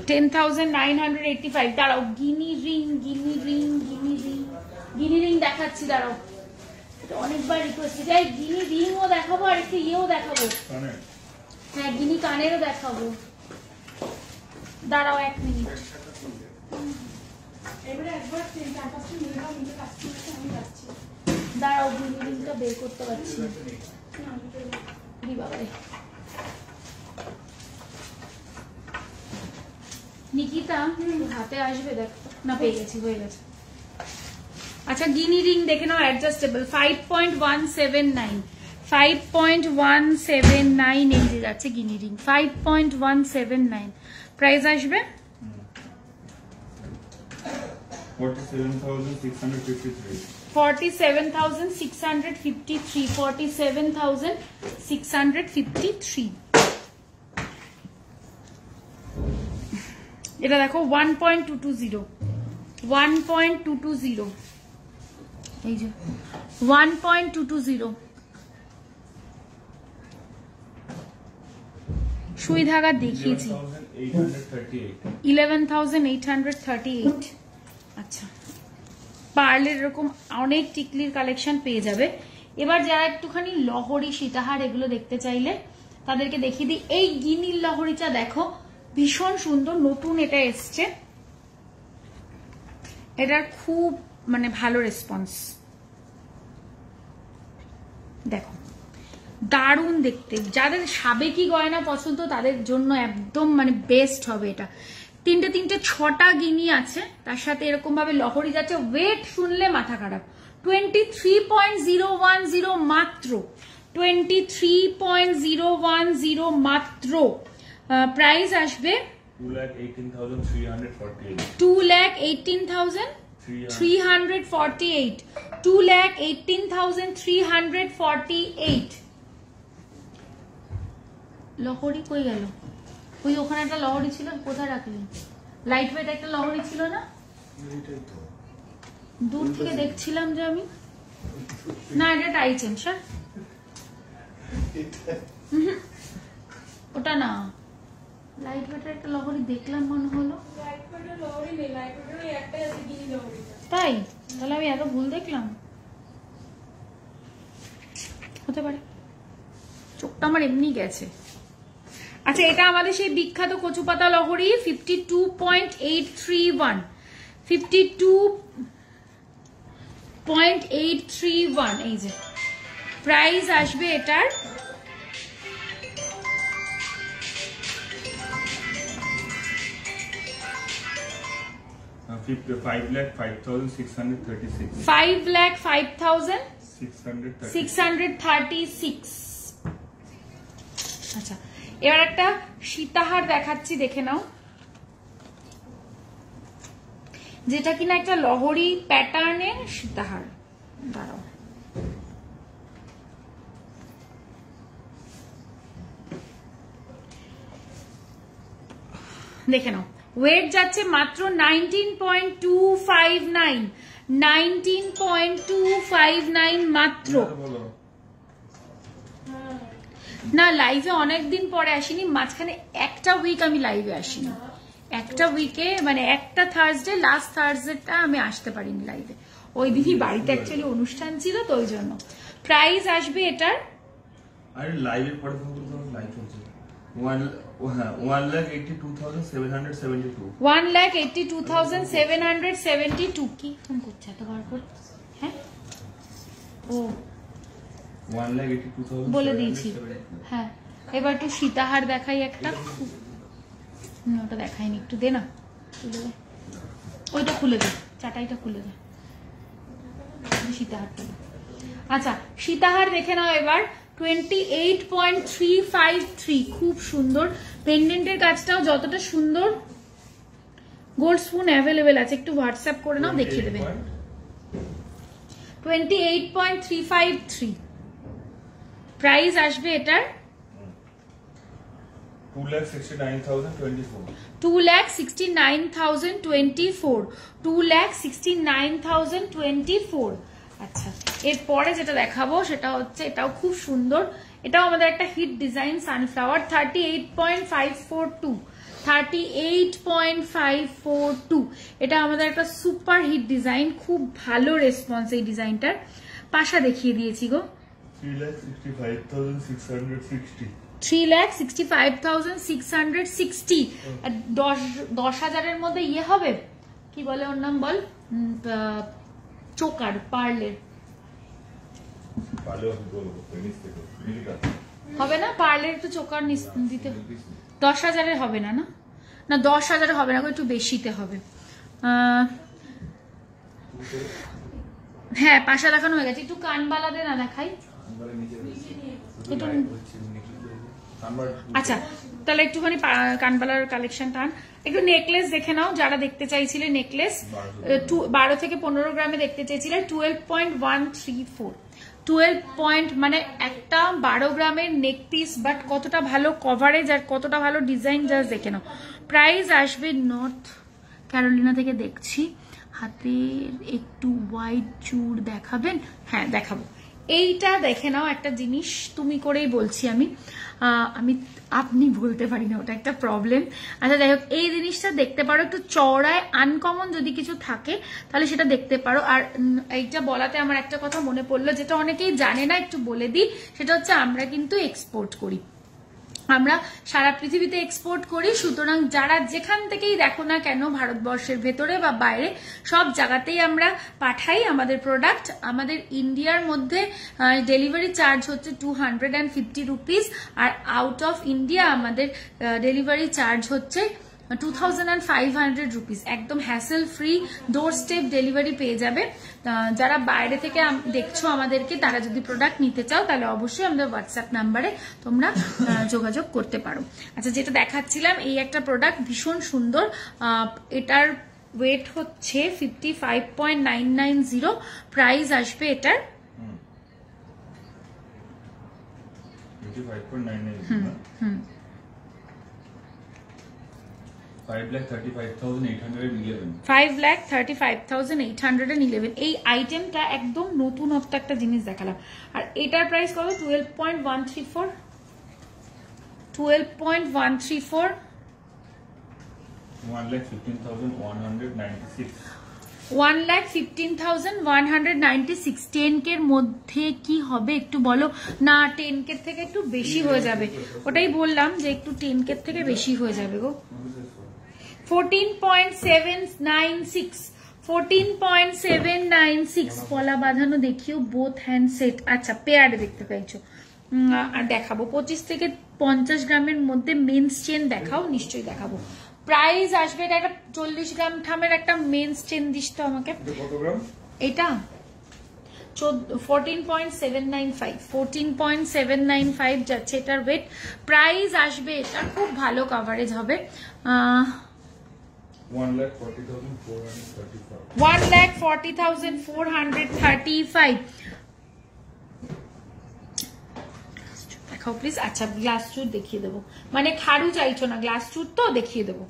10,985। দাঁড়াও গিনি রিং দেখাচ্ছি, দাঁড়াও অনেকবার রিকোয়েস্ট যাই, গিনি রিংও দেখাবো আর একটু ইয়েও দেখাবো। হ্যাঁ গিনি কানেরও দেখাবো, দাঁড়াও 1 মিনিট। দাঁড়াও গিনি রিংটা বের করতে পারছি বাবারে। নিকিতা হাতে আসবে, দেখো না পেয়ে গেছি, হয়ে গেছে। আচ্ছা গিনি রিং দেখে নাও, অ্যাডজাস্টেবল 5.179 5.179 এই যে যাচ্ছে গিনি রিং 5.179। প্রাইস আসবে 47,653. 47,653 47,653। এটা দেখো 1.220 1.220 এই যে 1.220 সুই ধাগা দেখিয়েছি 11,838। আচ্ছা পার্লের এরকম অনেক টিকলির কালেকশন পেয়ে যাবে। এবার যারা একটুখানি লহরি সীতাহার এগুলো দেখতে চাইলে তাদেরকে দেখিয়ে দিই। এই গিনির লহরিটা দেখো ভীষণ সুন্দর, নতুন এটা এসছে, এটার খুব মানে ভালো রেসপন্স, দেখো দারুণ দেখতে। যাদের সাবেকি গয়না পছন্দ তাদের জন্য একদম মানে বেস্ট হবে এটা। 3টে 6টা গিনি আছে, তার সাথে এরকম ভাবে লহরি যাচ্ছে। ওয়েট শুনলে মাথা খারাপ, 23.010 মাত্র, 23.010 মাত্র। প্রাইস আসবে 2,18,348 2,18,348। লহরি কই গেল? ওই ওখানে একটা লহরি ছিল, কোথায় রাখলি? লাইট ওয়েট একটা লহরি ছিল না, দূর থেকে দেখছিলাম যে আমি। না এটা টাইচেন স্যার, ওটা না, লাইট ওয়েটের একটা লহরি দেখলাম মনে হলো। তাই? তাহলে আমি এত ভুল দেখলাম, হতে পারে, চোখটা আমার এমনি গেছে। আচ্ছা এটা আমাদের সেই বিখ্যাত কচুপাতা লহরি 52.831 52.831 এই যে প্রাইস আসবে এটার 5,05,636। আচ্ছা এবার একটা সীতাহার দেখাচ্ছি, দেখে নাও, যেটা কিনা একটা লহরি প্যাটার্নের সীতাহার। দাঁড়াও দেখে নাও, ওয়েট যাচ্ছে মাত্র 19.259, 19.259 মাত্র। না লাইভে অনেকদিন পরে আসিনি, মাঝখানে একটা উইক আমি লাইভে আসিনি, একটা উইকে মানে একটা থার্সডে, লাস্ট থার্সডেটা আমি আসতে পারিনি লাইভে, ওই দিনই বাড়িতে অ্যাকচুয়ালি অনুষ্ঠান ছিল তো ওই জন্য। প্রাইস আসবে এটার, আরে লাইভের পরে ফোন করতে হবে, লাইভ চলছে। 1,82,772 1,82,772 কি ফোন করছে এতবার করে? হ্যাঁ ও 1,82,772 বলে দিয়েছি। হ্যাঁ এবার একটু সীতাহার দেখাই একটা, ওটা দেখাইনি, একটু দে না, খুলে দে, ওইটা খুলে দে, চাটাইটা খুলে দে, সীতাহারটা। আচ্ছা সীতাহার দেখে নাও এবার, 28.353, খুব সুন্দর। পেন্ডেন্টের কাজটাও যতটা সুন্দর। গোল্ড স্পুন অ্যাভেলেবেল আছে, একটু হোয়াটসঅ্যাপ করে নাও, দেখিয়ে দেবে। 28.353 প্রাইস আসবে এটার 2,69,024 2,69,024, 2,69,024। আচ্ছা এরপরে যেটা দেখাবো সেটা হচ্ছে, এটাও খুব সুন্দর, এটাও আমাদের একটা হিট ডিজাইন, সানফ্লাওয়ার, 38.542, 38.542। এটা আমাদের একটা সুপার হিট ডিজাইন, খুব ভালো রেসপন্স এই ডিজাইনটার। পাশা দেখিয়ে দিয়েছি গো, 3,65,660 3,65,660। 10,000-এর মধ্যে ইয়ে হবে, কি বলে ওর নাম বল, চোকার, পার্লের হবে না, পার্লের একটু চোকার দিতে। 10,000-এর হবে না, না না 10,000 হবে না, একটু বেশিতে হবে। হ্যাঁ পাশা দেখানো হয়ে গেছে, একটু কানবালা দে না দেখাই একটু। আচ্ছা তাহলে একটুখানি কানবালার কালেকশন টান, একটু নেকলেস দেখে নাও যারা দেখতে চাইছিলে, নেকলেস 12 থেকে 15 গ্রামে দেখতে চাইছিলে, 12.134, 12 মানে একটা 12 গ্রামের নেক পিস, বাট কতটা ভালো কভারেজ আর কতটা ভালো ডিজাইন জাস্ট দেখে নাও। প্রাইস আসবে, নর্থ ক্যারোলিনা থেকে দেখছি, হাতের একটু ওয়াইড চুড় দেখাবেন? হ্যাঁ দেখাবো। এইটা দেখে নাও, একটা জিনিস তুমি করেই বলছি আমি, আপনি বলতে পারি না, ওটা একটা প্রবলেম। আচ্ছা যাই হোক, এই জিনিসটা দেখতে পারো, একটু চওড়ায় আনকমন যদি কিছু থাকে তাহলে সেটা দেখতে পারো। আর এইটা বলাতে আমার একটা কথা মনে পড়লো, যেটা অনেকেই জানে না, একটু বলে দিই, সেটা হচ্ছে আমরা কিন্তু এক্সপোর্ট করি, আমরা সারা পৃথিবীতে এক্সপোর্ট করি। সুতরাং যারা যেখান থেকেই দেখো না কেন, ভারতবর্ষের ভেতরে বা বাইরে, সব জায়গাতেই আমরা পাঠাই আমাদের প্রোডাক্ট। আমাদের ইন্ডিয়ার মধ্যে ডেলিভারি চার্জ হচ্ছে 250 রুপিস, আর আউট অফ ইন্ডিয়া আমাদের ডেলিভারি চার্জ হচ্ছে 2,500 রুপিস। একদম hassle free door step delivery পেয়ে যাবে। যারা বাইরে থেকে দেখছো আমাদেরকে, তারা যদি প্রোডাক্ট নিতে চাও তাহলে অবশ্যই আমাদের হোয়াটসঅ্যাপ নাম্বারে তোমরা যোগাযোগ করতে পারো। আচ্ছা যেটা দেখাচ্ছিলাম, এই একটা প্রোডাক্ট ভীষণ সুন্দর, এটার ওয়েট হচ্ছে 55.990, প্রাইস আসবে এটার 5,35,811। এই আইটেমটা একদম নতুনত্ব একটা জিনিস দেখালাম। আর এটার প্রাইস কত? 12.134, 12.134, 1,15,196। 10K এর মধ্যে কি হবে একটু বলো না? 10K থেকে একটু বেশি হয়ে যাবে, ওটাই বললাম যে একটু 10K থেকে বেশি হয়ে যাবে গো। 14.796, 14.796 পলা বাঁধানো দেখিও, বোথ হ্যান্ড সেট। আচ্ছা পেয়ারে দেখতে পাইছো, আর দেখাবো 25 থেকে 50 গ্রামের মধ্যে মেন্স চেন দেখাও, নিশ্চয়ই দেখাবো। প্রাইস আসবে, এটা একটা 40 গ্রাম ঠামের একটা মেন্স চেন দিস তো আমাকে। কত গ্রাম এটা? 14.795, 14.795 যাচ্ছে এটার ওয়েট। প্রাইস আসবে, এটা খুব ভালো কভারেজ হবে, 1,40,435। দেখাও প্লিজ। আচ্ছা গ্লাস চুট দেখিয়ে দেবো, মানে খাড়ু চাইছো না, গ্লাস চুট তো দেখিয়ে দেবো।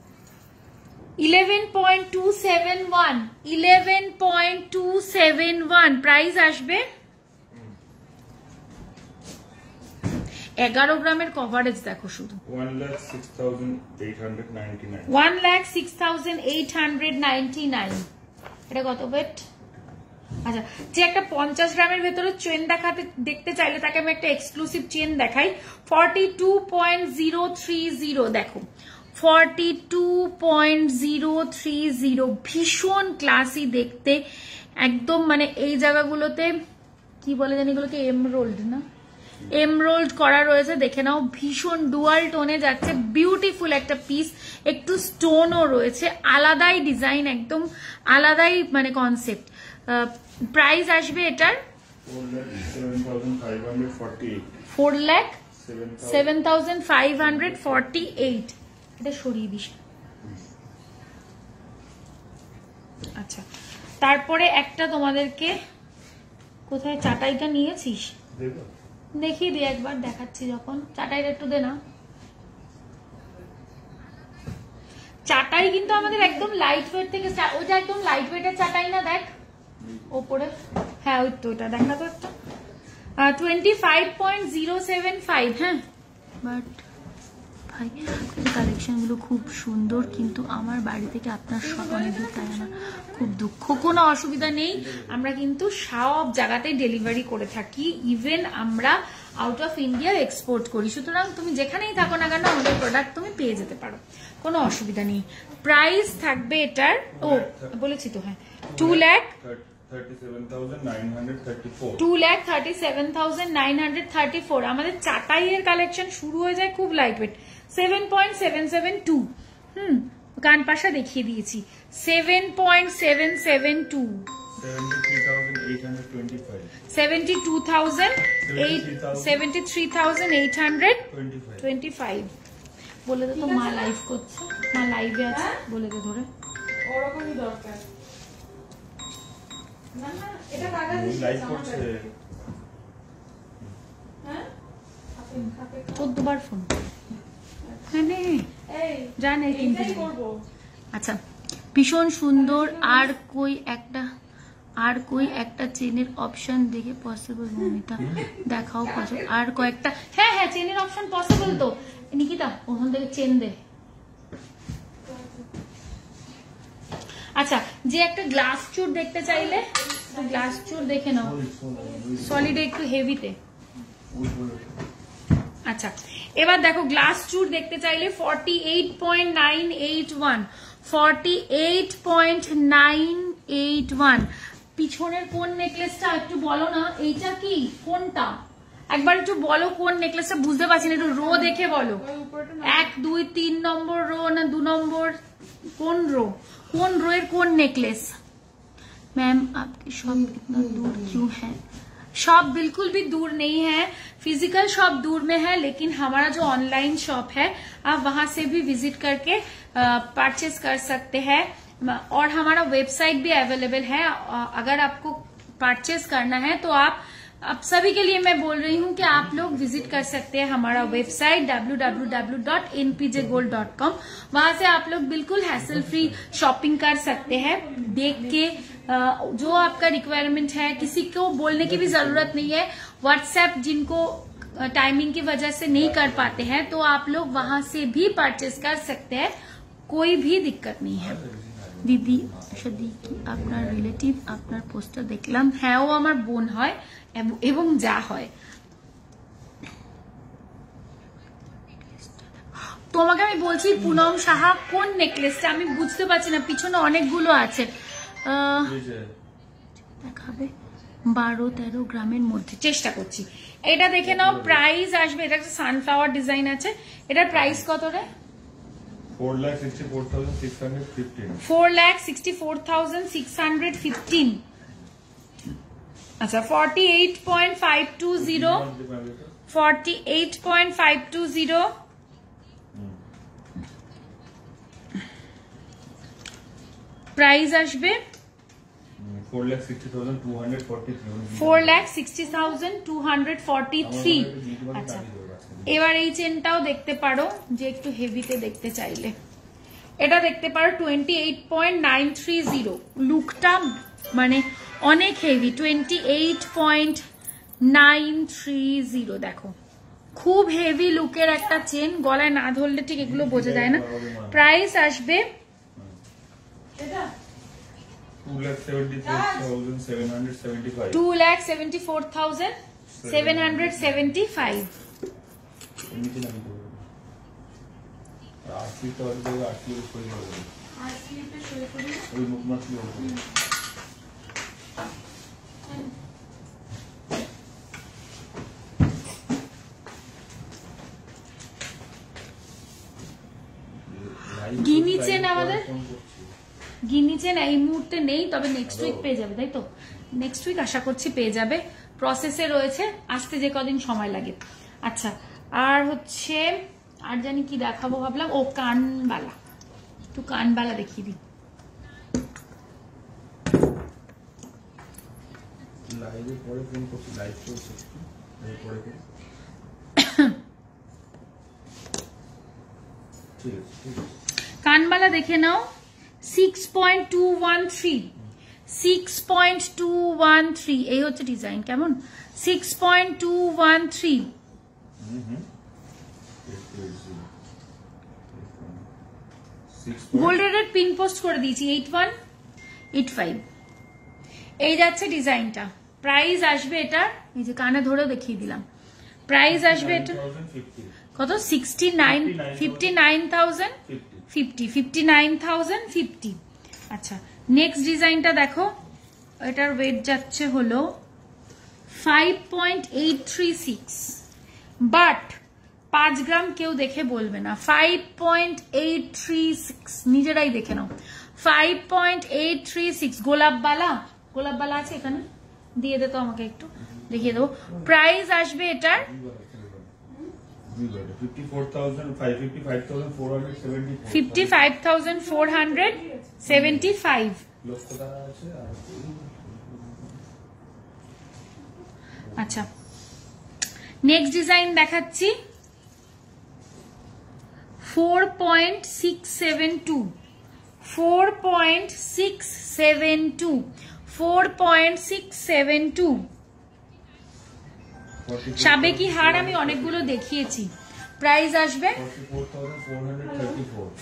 11.271 11.271 প্রাইস আসবে 11 গ্রামের কভারেজ দেখো শুধু 1,06,899 1,06,899 এটা কত ওয়েট? আচ্ছা, যে একটা 50 গ্রামের ভেতরে চেন দেখতে চাইলে তাকে আমি একটা এক্সক্লুসিভ চেন দেখাই। 42.030 দেখো, 42.030 ভীষণ ক্লাসি দেখতে একদম। মানে এই জায়গাগুলোতে কি বলে জানি, এগুলোকে এমরোল্ড না, এমরোল্ড করা রয়েছে, দেখে নাও। ভীষণ ডুয়াল টোনে যাচ্ছে, বিউটিফুল একটা পিস। একটু স্টোনও রয়েছে, আলাদাই ডিজাইন, একদম আলাদাই মানে কনসেপ্ট। প্রাইস আসবে এটার 4,07,548। এটা সরিয়ে দিস। আচ্ছা, তারপরে একটা তোমাদেরকে, কোথায় চাটাইটা নিয়েছিস দেখিয়ে দিয়ে একবার, দেখাচ্ছি যখন। চাটাইটা একটু দে না। চাটাই কিন্তু আমাদের একদম লাইট ওয়েট থেকে, ওইটা একদম লাইট ওয়েটের চাটাই না, দেখ ওপরে। হ্যাঁ ওই তো, ওটা দেখা তো একটা 25.075। হ্যাঁ, বাট ভাই কালেকশন গুলো খুব সুন্দর, কিন্তু আমার বাড়ি থেকে আপনার সব অনেক দূর, তাই আমার খুব দুঃখ। কোনো অসুবিধা নেই, আমরা কিন্তু সব জায়গাতেই ডেলিভারি করে থাকি, ইভেন আমরা আউট অফ ইন্ডিয়া এক্সপোর্ট করি। সুতরাং তুমি যেখানেই থাকো না কেন আমাদের প্রোডাক্ট তুমি পেয়ে যেতে পারো, কোনো অসুবিধা নেই। প্রাইস থাকবে এটার, ও বলেছি তো, হ্যাঁ 2,37,934। আমাদের চাটাইয়ের কালেকশন শুরু হয়ে যায় খুব লাইট ওয়েট, 7.772। কান পাশা দেখিয়ে দিয়েছি, 7.772, 73,825। বলে দে তো, মা লাইভ করছে, মা লাইভে আছে, বলে দে ধরে। ওরকমই দরকার না, না এটা লাগা দিস আমাদের। হ্যাঁ 14 বার ফোন, মানে এই জানে কিন্তু এটাই করব। আচ্ছা, ভীষণ সুন্দর। আর কই একটা চেনের অপশন দেখে পসিবল, মমিতা দেখাও পসিবল। আর কয়েকটা, হ্যাঁ হ্যাঁ চেনের অপশন পসিবল তো। নিকিতা ওখান থেকে চেন দে। আচ্ছা, যে একটা গ্লাস চুর দেখতে চাইলে গ্লাস চুর দেখে নাও, সলিডে একটু হেভিতে। আচ্ছা, এবার দেখো গ্লাস চুর দেখতে চাইলে 48.981, 48.981। পিছনের কোন নেকলেসটা একটু বলো না, এইটা কি কোনটা একবার একটু বলো, কোন নেকলেসটা বুঝতে পারছি না, একটু রো দেখে বলো। 1 2 3 নম্বর রো না 2 নম্বর, কোন রো, কোন रो এর কোন नेकलेस? मैम आपके शॉप इतना दूर क्यों है? शॉप बिल्कुल भी दूर नहीं है, फिजिकल शॉप दूर में है, लेकिन हमारा जो ऑनलाइन शॉप है आप वहां से भी विजिट करके परचेस कर सकते हैं, और हमारा वेबसाइट भी अवेलेबल है। अगर आपको परचेस करना है तो आप सभी के लिए मैं बोल रही हूँ कि आप लोग विजिट कर सकते हैं हमारा वेबसाइट www.npjgold.com। वहां से आप लोग बिल्कुल हैसल फ्री शॉपिंग कर सकते हैं, देख के जो आपका रिक्वायरमेंट है। किसी को बोलने की भी जरूरत नहीं है। व्हाट्सएप जिनको टाइमिंग की वजह से नहीं कर पाते हैं तो आप लोग वहां से भी परचेस कर सकते हैं, कोई भी दिक्कत नहीं है। দিদি কি আপনার রিলেটিভ, আপনার পোস্টার দেখলাম। হ্যাঁ, ও আমার বোন হয় এবং যা হয়। তোমাকে আমি বলছি পুনম সাহা কোন নেকলেসটা আমি বুঝতে পারছি না, পিছনে অনেকগুলো আছে। দেখাবে 12-13 গ্রামের মধ্যে, চেষ্টা করছি। এটা দেখে নাও, প্রাইস আসবে, এটা একটা সানফ্লাওয়ার ডিজাইন আছে। এটার প্রাইস কত রে? 4,64,615। 4,64,615। আচ্ছা, 48.520, 48.520। প্রাইস আসবে 4,60,243। 4,60,243। আচ্ছা, এবার এই চেনটাও দেখতে পারো, যে একটু হেভিতে দেখতে চাইলে। এটা দেখতে পারো 28.930 লুকটা মানে অনেক হেভি 28.930 দেখো খুব হেভি লুকের একটা চেন গলায় না ধরলে ঠিক এগুলো বোঝা যায় না প্রাইস আসবে 2,74,775 গিনি চেন আমাদের গিনি চেন এই মুহূর্তে নেই তবে নেক্সট উইক পেয়ে যাবে তাই তো নেক্সট উইক আশা করছি পেয়ে যাবে প্রসেসে রয়েছে আসতে যে কদিন সময় লাগে আচ্ছা আর হচ্ছে আর জানি কি দেখাবো ভাবলাম ও কানবালা একটু কানবালা দেখিয়ে দিই লাইভে পরে ফোন করছি লাইভ চলছে পরে ঠিক আছে কানবালা দেখে নাও 6.213 এই হচ্ছে ডিজাইন কেমন 6.213 গোল্ড রেডের পিন পোস্ট করে দিয়েছি 8185 এই যাচ্ছে ডিজাইনটা প্রাইস আসবে এটা এই যে কানে ধরে দেখিয়ে দিলাম প্রাইস আসবে এটা কত 59,050 আচ্ছা নেক্সট ডিজাইনটা দেখো এটার ওয়েট যাচ্ছে হলো 5.836 বাট 5 গ্রাম কেউ দেখে বলবে না 5.836 নিজেরাই দেখে নাও 5.836 গোলাপবালা আছে এখানে দিয়ে দে তো আমাকে একটু দেখিয়ে দেবো প্রাইস আসবে এটার 55,475 আচ্ছা নেক্সট ডিজাইন দেখাচ্ছি 4.672 সাবেকি হার আমি অনেকগুলো দেখিয়েছি প্রাইস আসবে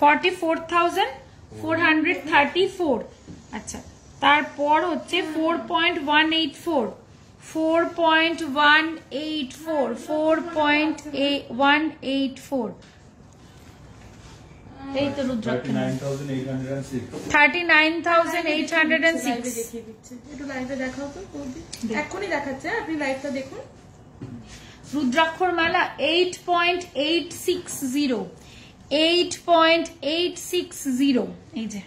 44,434 আচ্ছা তারপর হচ্ছে 4.184 এই তো রুদ্রাক্ষ 39,806 একটু লাইভে দেখাও তো এখনই দেখাচ্ছে আপনি লাইভটা দেখুন রুদ্রাক্ষর মালা 8.860 এই যে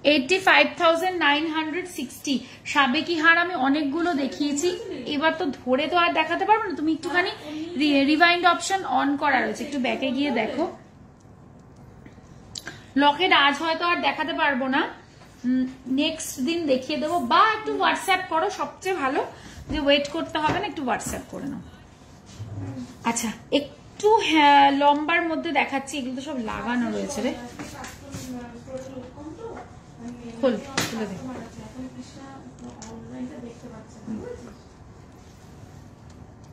85,960 সাবেকি হার আমি অনেকগুলো দেখিয়েছি এবার তো ধরে তো আর দেখাতে পারবো না তুমি একটুখানি রিভাইন্ড অপশন অন করা রয়েছে একটু ব্যাকে গিয়ে দেখো লকেট আজ হয়তো আর দেখাতে পারবো না নেক্সট দিন দেখিয়ে দেবো বা একটু হোয়াটসঅ্যাপ করো সবচেয়ে ভালো যে ওয়েট করতে হবে না একটু হোয়াটসঅ্যাপ করে নাও আচ্ছা একটু লম্বার মধ্যে দেখাচ্ছি এগুলো তো সব লাগানো রয়েছে রে খুলে দে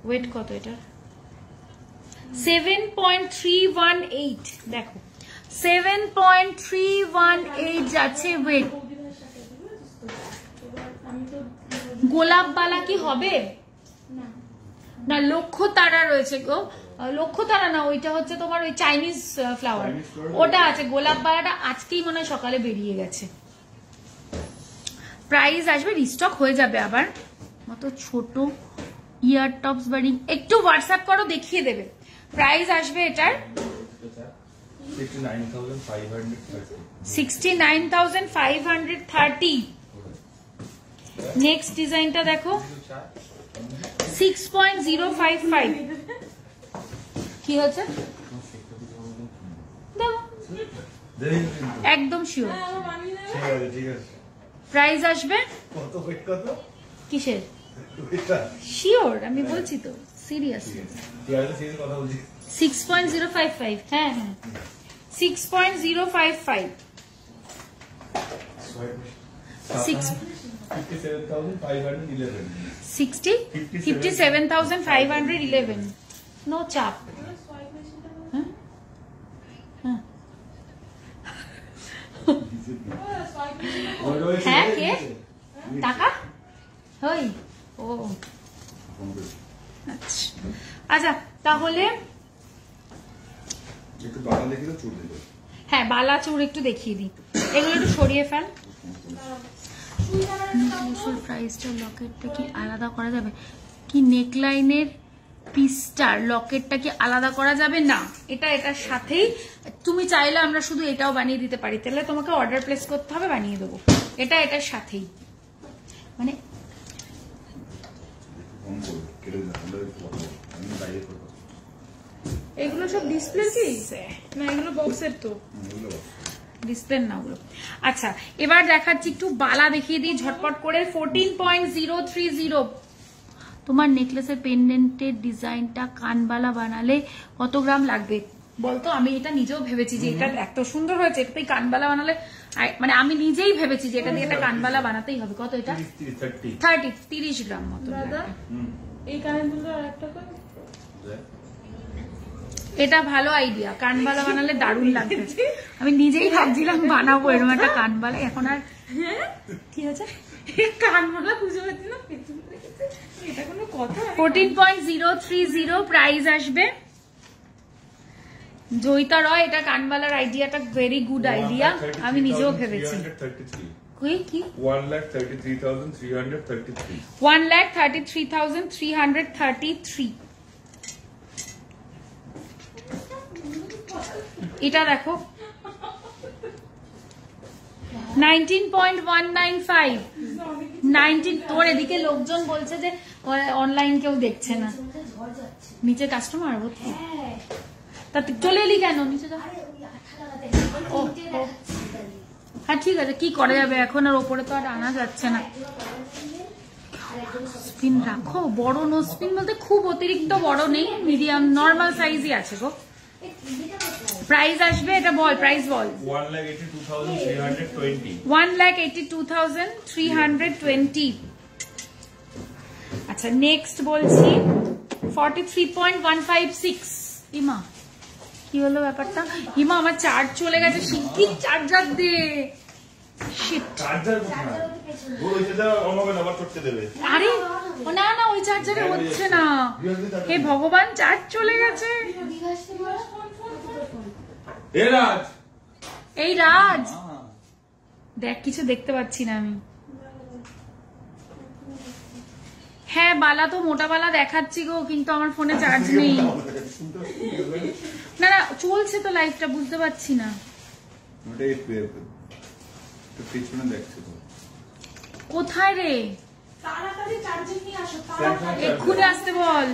ওয়েট কত এটা 7.318 দেখো 7.318 যাচ্ছে ওয়েট গোলাপবালা কি হবে না লক্ষ্য তারা রয়েছে গো লক্ষ্য তারা না ওইটা হচ্ছে তোমার ওই চাইনিজ ফ্লাওয়ার ওটা আছে গোলাপবালাটা আজকেই মনে হয় সকালে বেরিয়ে গেছে প্রাইস আসবে রিস্টক হয়ে যাবে আবার মত ছোট ইয়ার টপস বাড়ি একটু হোয়াটসঅ্যাপ করো দেখিয়ে দেবে প্রাইস আসবে এটার 69,530 নেক্সট ডিজাইনটা দেখো 6.055 কি হচ্ছে একদম শিওর প্রাইস আসবে কিসের শিওর, আমি বলছি তো সিরিয়াসলি। 6.055, হ্যাঁ হ্যাঁ 6.055, 57,511, নো চাপ। হ্যাঁ কে টাকা হই ও আচ্ছা তাহলে একটু বালা দেখি তো চুল দিবে। হ্যাঁ বালা চুর একটু দেখিয়ে দিই, এগুলো একটু সরিয়ে ফেল। প্রাইসটা লকেটটা কি আলাদা করা যাবে? কি নেকলাইনের পিসটার লকেটটা কি আলাদা করা যাবে? না, এটা এটার সাথেই। তুমি চাইলে আমরা শুধু এটাও বানিয়ে দিতে পারি, তাহলে তোমাকে অর্ডার প্লেস করতে হবে, বানিয়ে দেবো। এটা এটার সাথেই, মানে এগুলো সব ডিসপ্লে কি না এগুলো বক্সের? তো ডিসপ্লে না ওগুলো। আচ্ছা এবার দেখাচ্ছি একটু বালা দেখিয়ে দিই ঝটপট করে। 14.030। তোমার নেকলেসের পেন্ডেন্টের ডিজাইনটা কানবালা বানালে কত গ্রাম লাগবে বলতো? আমি এটা নিজেও ভেবেছি যে এটা এত সুন্দর হয়েছে, এটাতেই কানবালা বানালে, মানে আমি নিজেই ভেবেছি যে এটা দিয়ে একটা কানবালা বানাতেই হবে। কত এটা? 30 গ্রাম মতো। দাদা এই কানের দুটো আর একটা করে। এটা ভালো আইডিয়া, কানবালা বানালে দারুণ লাগবে। আমি নিজেই ভাবছিলাম বানাবো এরকম একটা কানবালা। এখন আর কি হয়েছে? কানমালা খুঁজে পাচ্ছি না, পেছন রেখেছে। এটা কোনো কথা? 14.030 প্রাইস আসবে। জয়িতা রয়, এটা কানবালার আইডিয়াটা ভেরি গুড আইডিয়া, আমি নিজেও ভেবেছি। কি 1,33,333। 1,33,333। এটা দেখো 19.195। 19। তোর এদিকে লোকজন বলছে যে অনলাইন কেউ দেখছে না, নিচে কাস্টমার ভর্তি। তা তুই চলে এলি কেন? নিচে যা। ও হ্যাঁ ঠিক আছে, কি করা যাবে এখন, আর ওপরে তো আর আনা যাচ্ছে না। স্পিন রাখো, বড় নো স্পিন বলতে খুব অতিরিক্ত বড় নেই, মিডিয়াম নর্মাল সাইজই আছে গো। প্রাইস আসবে এটা বল, প্রাইস বল। 1,82,320। 1,82,320। আচ্ছা নেক্সট বলছি 43.156। ইমা কি হলো ব্যাপারটা? ইমা আমার চার্জ চলে গেছে, শিগগির চার্জার দে। আরে না না ওই চার্জারে হচ্ছে না, হে ভগবান চার্জ চলে গেছে। এই রাজ দেখ, কিছু দেখতে পাচ্ছি না আমি। হ্যাঁ বালা তো মোটা বালা দেখাচ্ছি গো, কিন্তু আমার ফোনে চার্জ নেই। না না চলছে তো লাইভটা, বুঝতে পারছি না। কোথায় রে? তাড়াতাড়ি চার্জার নিয়ে আসো, এক্ষুনি আসতে বল।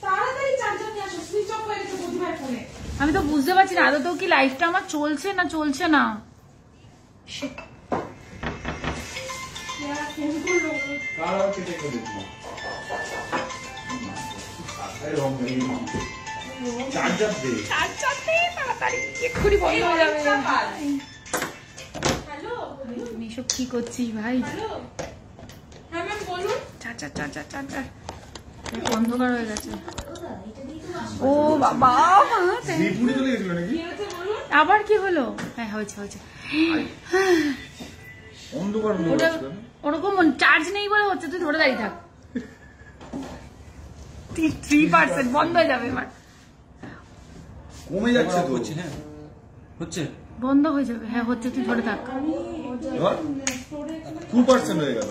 তাড়াতাড়ি চার্জার নিয়ে আসো, সুইচ অফ হয়ে গেছে বুঝি ভাই ফোনে। আমি তো বুঝতে পারছি না আদৌ কি লাইভটা আমার চলছে না চলছে না। এক্ষুনি বন্ধ হয়ে যাবে। আমি এসব কি করছিস ভাই? অন্ধকার হয়ে গেছে। ও বাবা আবার কি হলো? হ্যাঁ হয়েছে হয়েছে। ওরকম চার্জ নেই বলে হচ্ছে, তুই ধরে দাঁড়িয়ে থাক। 3% বন্ধ হয়ে যাবে এবার, কমে যাচ্ছে তো। হ্যাঁ হচ্ছে, বন্ধ হয়ে যাবে। হ্যাঁ হচ্ছে, তুই ধরে থাক। 2% হয়ে গেল।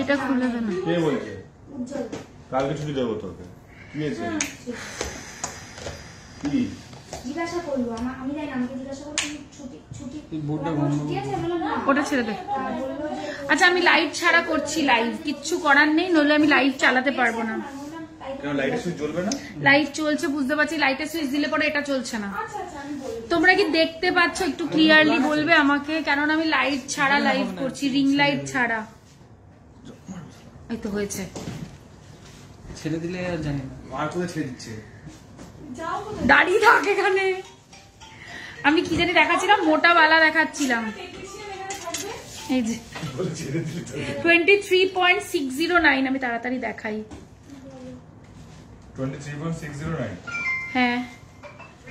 এটা খুলে দে না। কে বলছে? কালকে ছুটি দেবো তোকে। কি হয়েছে? কি জিজ্ঞাসা করলো, আমি জানি আমাকে জিজ্ঞাসা করলো ছুটি আছে, ওটা ছেড়ে দে। আচ্ছা আমি লাইট ছাড়া করছি লাইভ, কিচ্ছু করার নেই, নইলে আমি লাইভ চালাতে পারবো না। কেন লাইটের সুইচ জ্বলবে না? লাইট চলছে বুঝতে পারছি, লাইটের সুইচ দিলে পরে এটা চলছে না। আচ্ছা আমি বলবো। তোমরা কি দেখতে পাচ্ছ একটু ক্লিয়ারলি বলবে আমাকে, কারণ আমি লাইট ছাড়া লাইভ করছি, রিং লাইট ছাড়া। এই তো হয়েছে, ছেড়ে দিলে আর জানি না আর কোথায় ছেড়ে দিচ্ছে। দাঁড়িয়ে থাক এখানে। আমি কি জানি দেখাচ্ছিলাম, মোটা বালা দেখাচ্ছিলাম। এই যে 23.609, আমি তাড়াতাড়ি দেখাই। 23.609, হ্যাঁ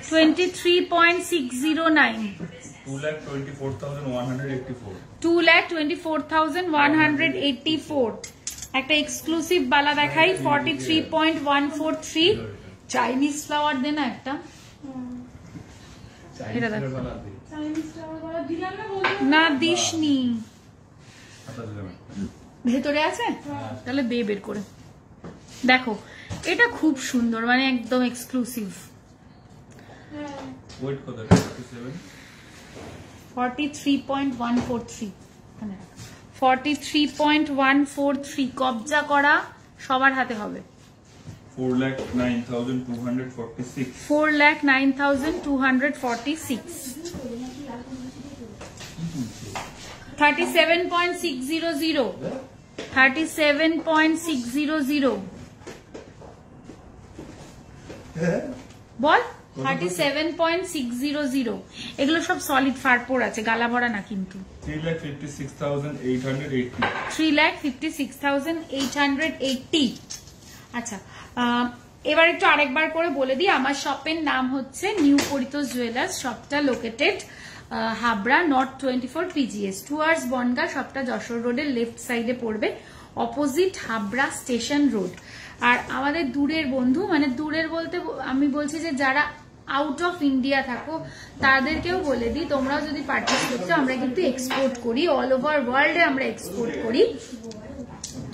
23.609, 2,24,184, 2,24,184। একটা এক্সক্লুসিভ বালা দেখাই, 43.143 চাইনিজ ফ্লাওয়ার দে না একটা। এটা দেখ না, দিসনি ভেতরে আছে, তাহলে দে বের করে। দেখো এটা খুব সুন্দর, মানে একদম এক্সক্লুসিভ। ওয়েট কত? 43.143, 43.143 কবজা করা, সবার হাতে হবে। 4,09,246, 4,09,246, 37.600, 37.600 বল, 37.600। এগুলো সব সলিড ফারপোর আছে, গালা ভরা না কিন্তু। 3,56,880, 3,56,880। আচ্ছা, এবার একটু আরেকবার করে বলে দিই, আমার শপের নাম হচ্ছে নিউ পরিতোষ জুয়েলার্স। শপটা located Habra, north 24 PGS, towards Bangaon. শপটা যশোর রোডের লেফট সাইডে পড়বে, অপোজিট হাবড়া স্টেশন রোড। আর আমাদের দূরের বন্ধু, মানে দূরের বলতে আমি বলছি যে যারা আউট অফ ইন্ডিয়া থাকো তাদেরকেও বলে দিই, তোমরাও যদি পারচেস করতে, আমরা কিন্তু এক্সপোর্ট করি, অল ওভার ওয়ার্ল্ডে আমরা এক্সপোর্ট করি।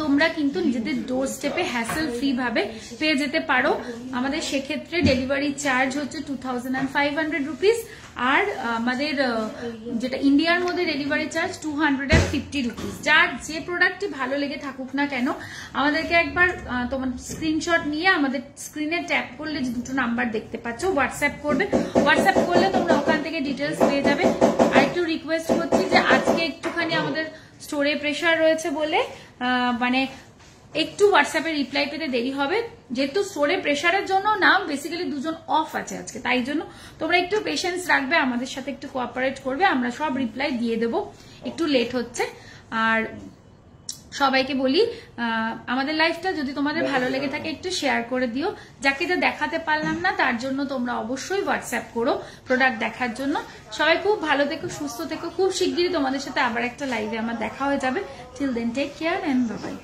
তোমরা কিন্তু নিজেদের ডোর স্টেপে হ্যাসেল ফ্রি ভাবে পেয়ে যেতে পারো। আমাদের সেক্ষেত্রে ডেলিভারি চার্জ হচ্ছে 2,500 রুপিস, আর আমাদের যেটা ইন্ডিয়ার মধ্যে ডেলিভারি চার্জ 250 রুপিস। যার যে প্রোডাক্টটি ভালো লেগে থাকুক না কেন, আমাদেরকে একবার তোমার স্ক্রিনশট নিয়ে আমাদের স্ক্রিনে ট্যাপ করলে যে দুটো নাম্বার দেখতে পাচ্ছ, হোয়াটসঅ্যাপ করবে। হোয়াটসঅ্যাপ করলে তোমরা ওখান থেকে ডিটেলস পেয়ে যাবে। আর একটু রিকোয়েস্ট করছি যে আজকে একটুখানি আমাদের স্টোরে প্রেশার রয়েছে বলে মানে একটু হোয়াটসঅ্যাপে রিপ্লাই পেতে দেরি হবে, যেহেতু স্টোরে প্রেশারের জন্য না, বেসিক্যালি দুজন অফ আছে আজকে, তাই জন্য তোমরা একটু পেশেন্স রাখবে, আমাদের সাথে একটু কোঅপারেট করবে, আমরা সব রিপ্লাই দিয়ে দেবো, একটু লেট হচ্ছে। আর সবাইকে বলি, আমাদের লাইফটা যদি তোমাদের ভালো লেগে থাকে একটু শেয়ার করে দিও। যাকে যা দেখাতে পারলাম না তার জন্য তোমরা অবশ্যই হোয়াটসঅ্যাপ করো প্রোডাক্ট দেখার জন্য। সবাই খুব ভালো থেকো, সুস্থ থেকো। খুব শিগগিরই তোমাদের সাথে আবার একটা লাইভে আমার দেখা হয়ে যাবে। Till then take care and bye by.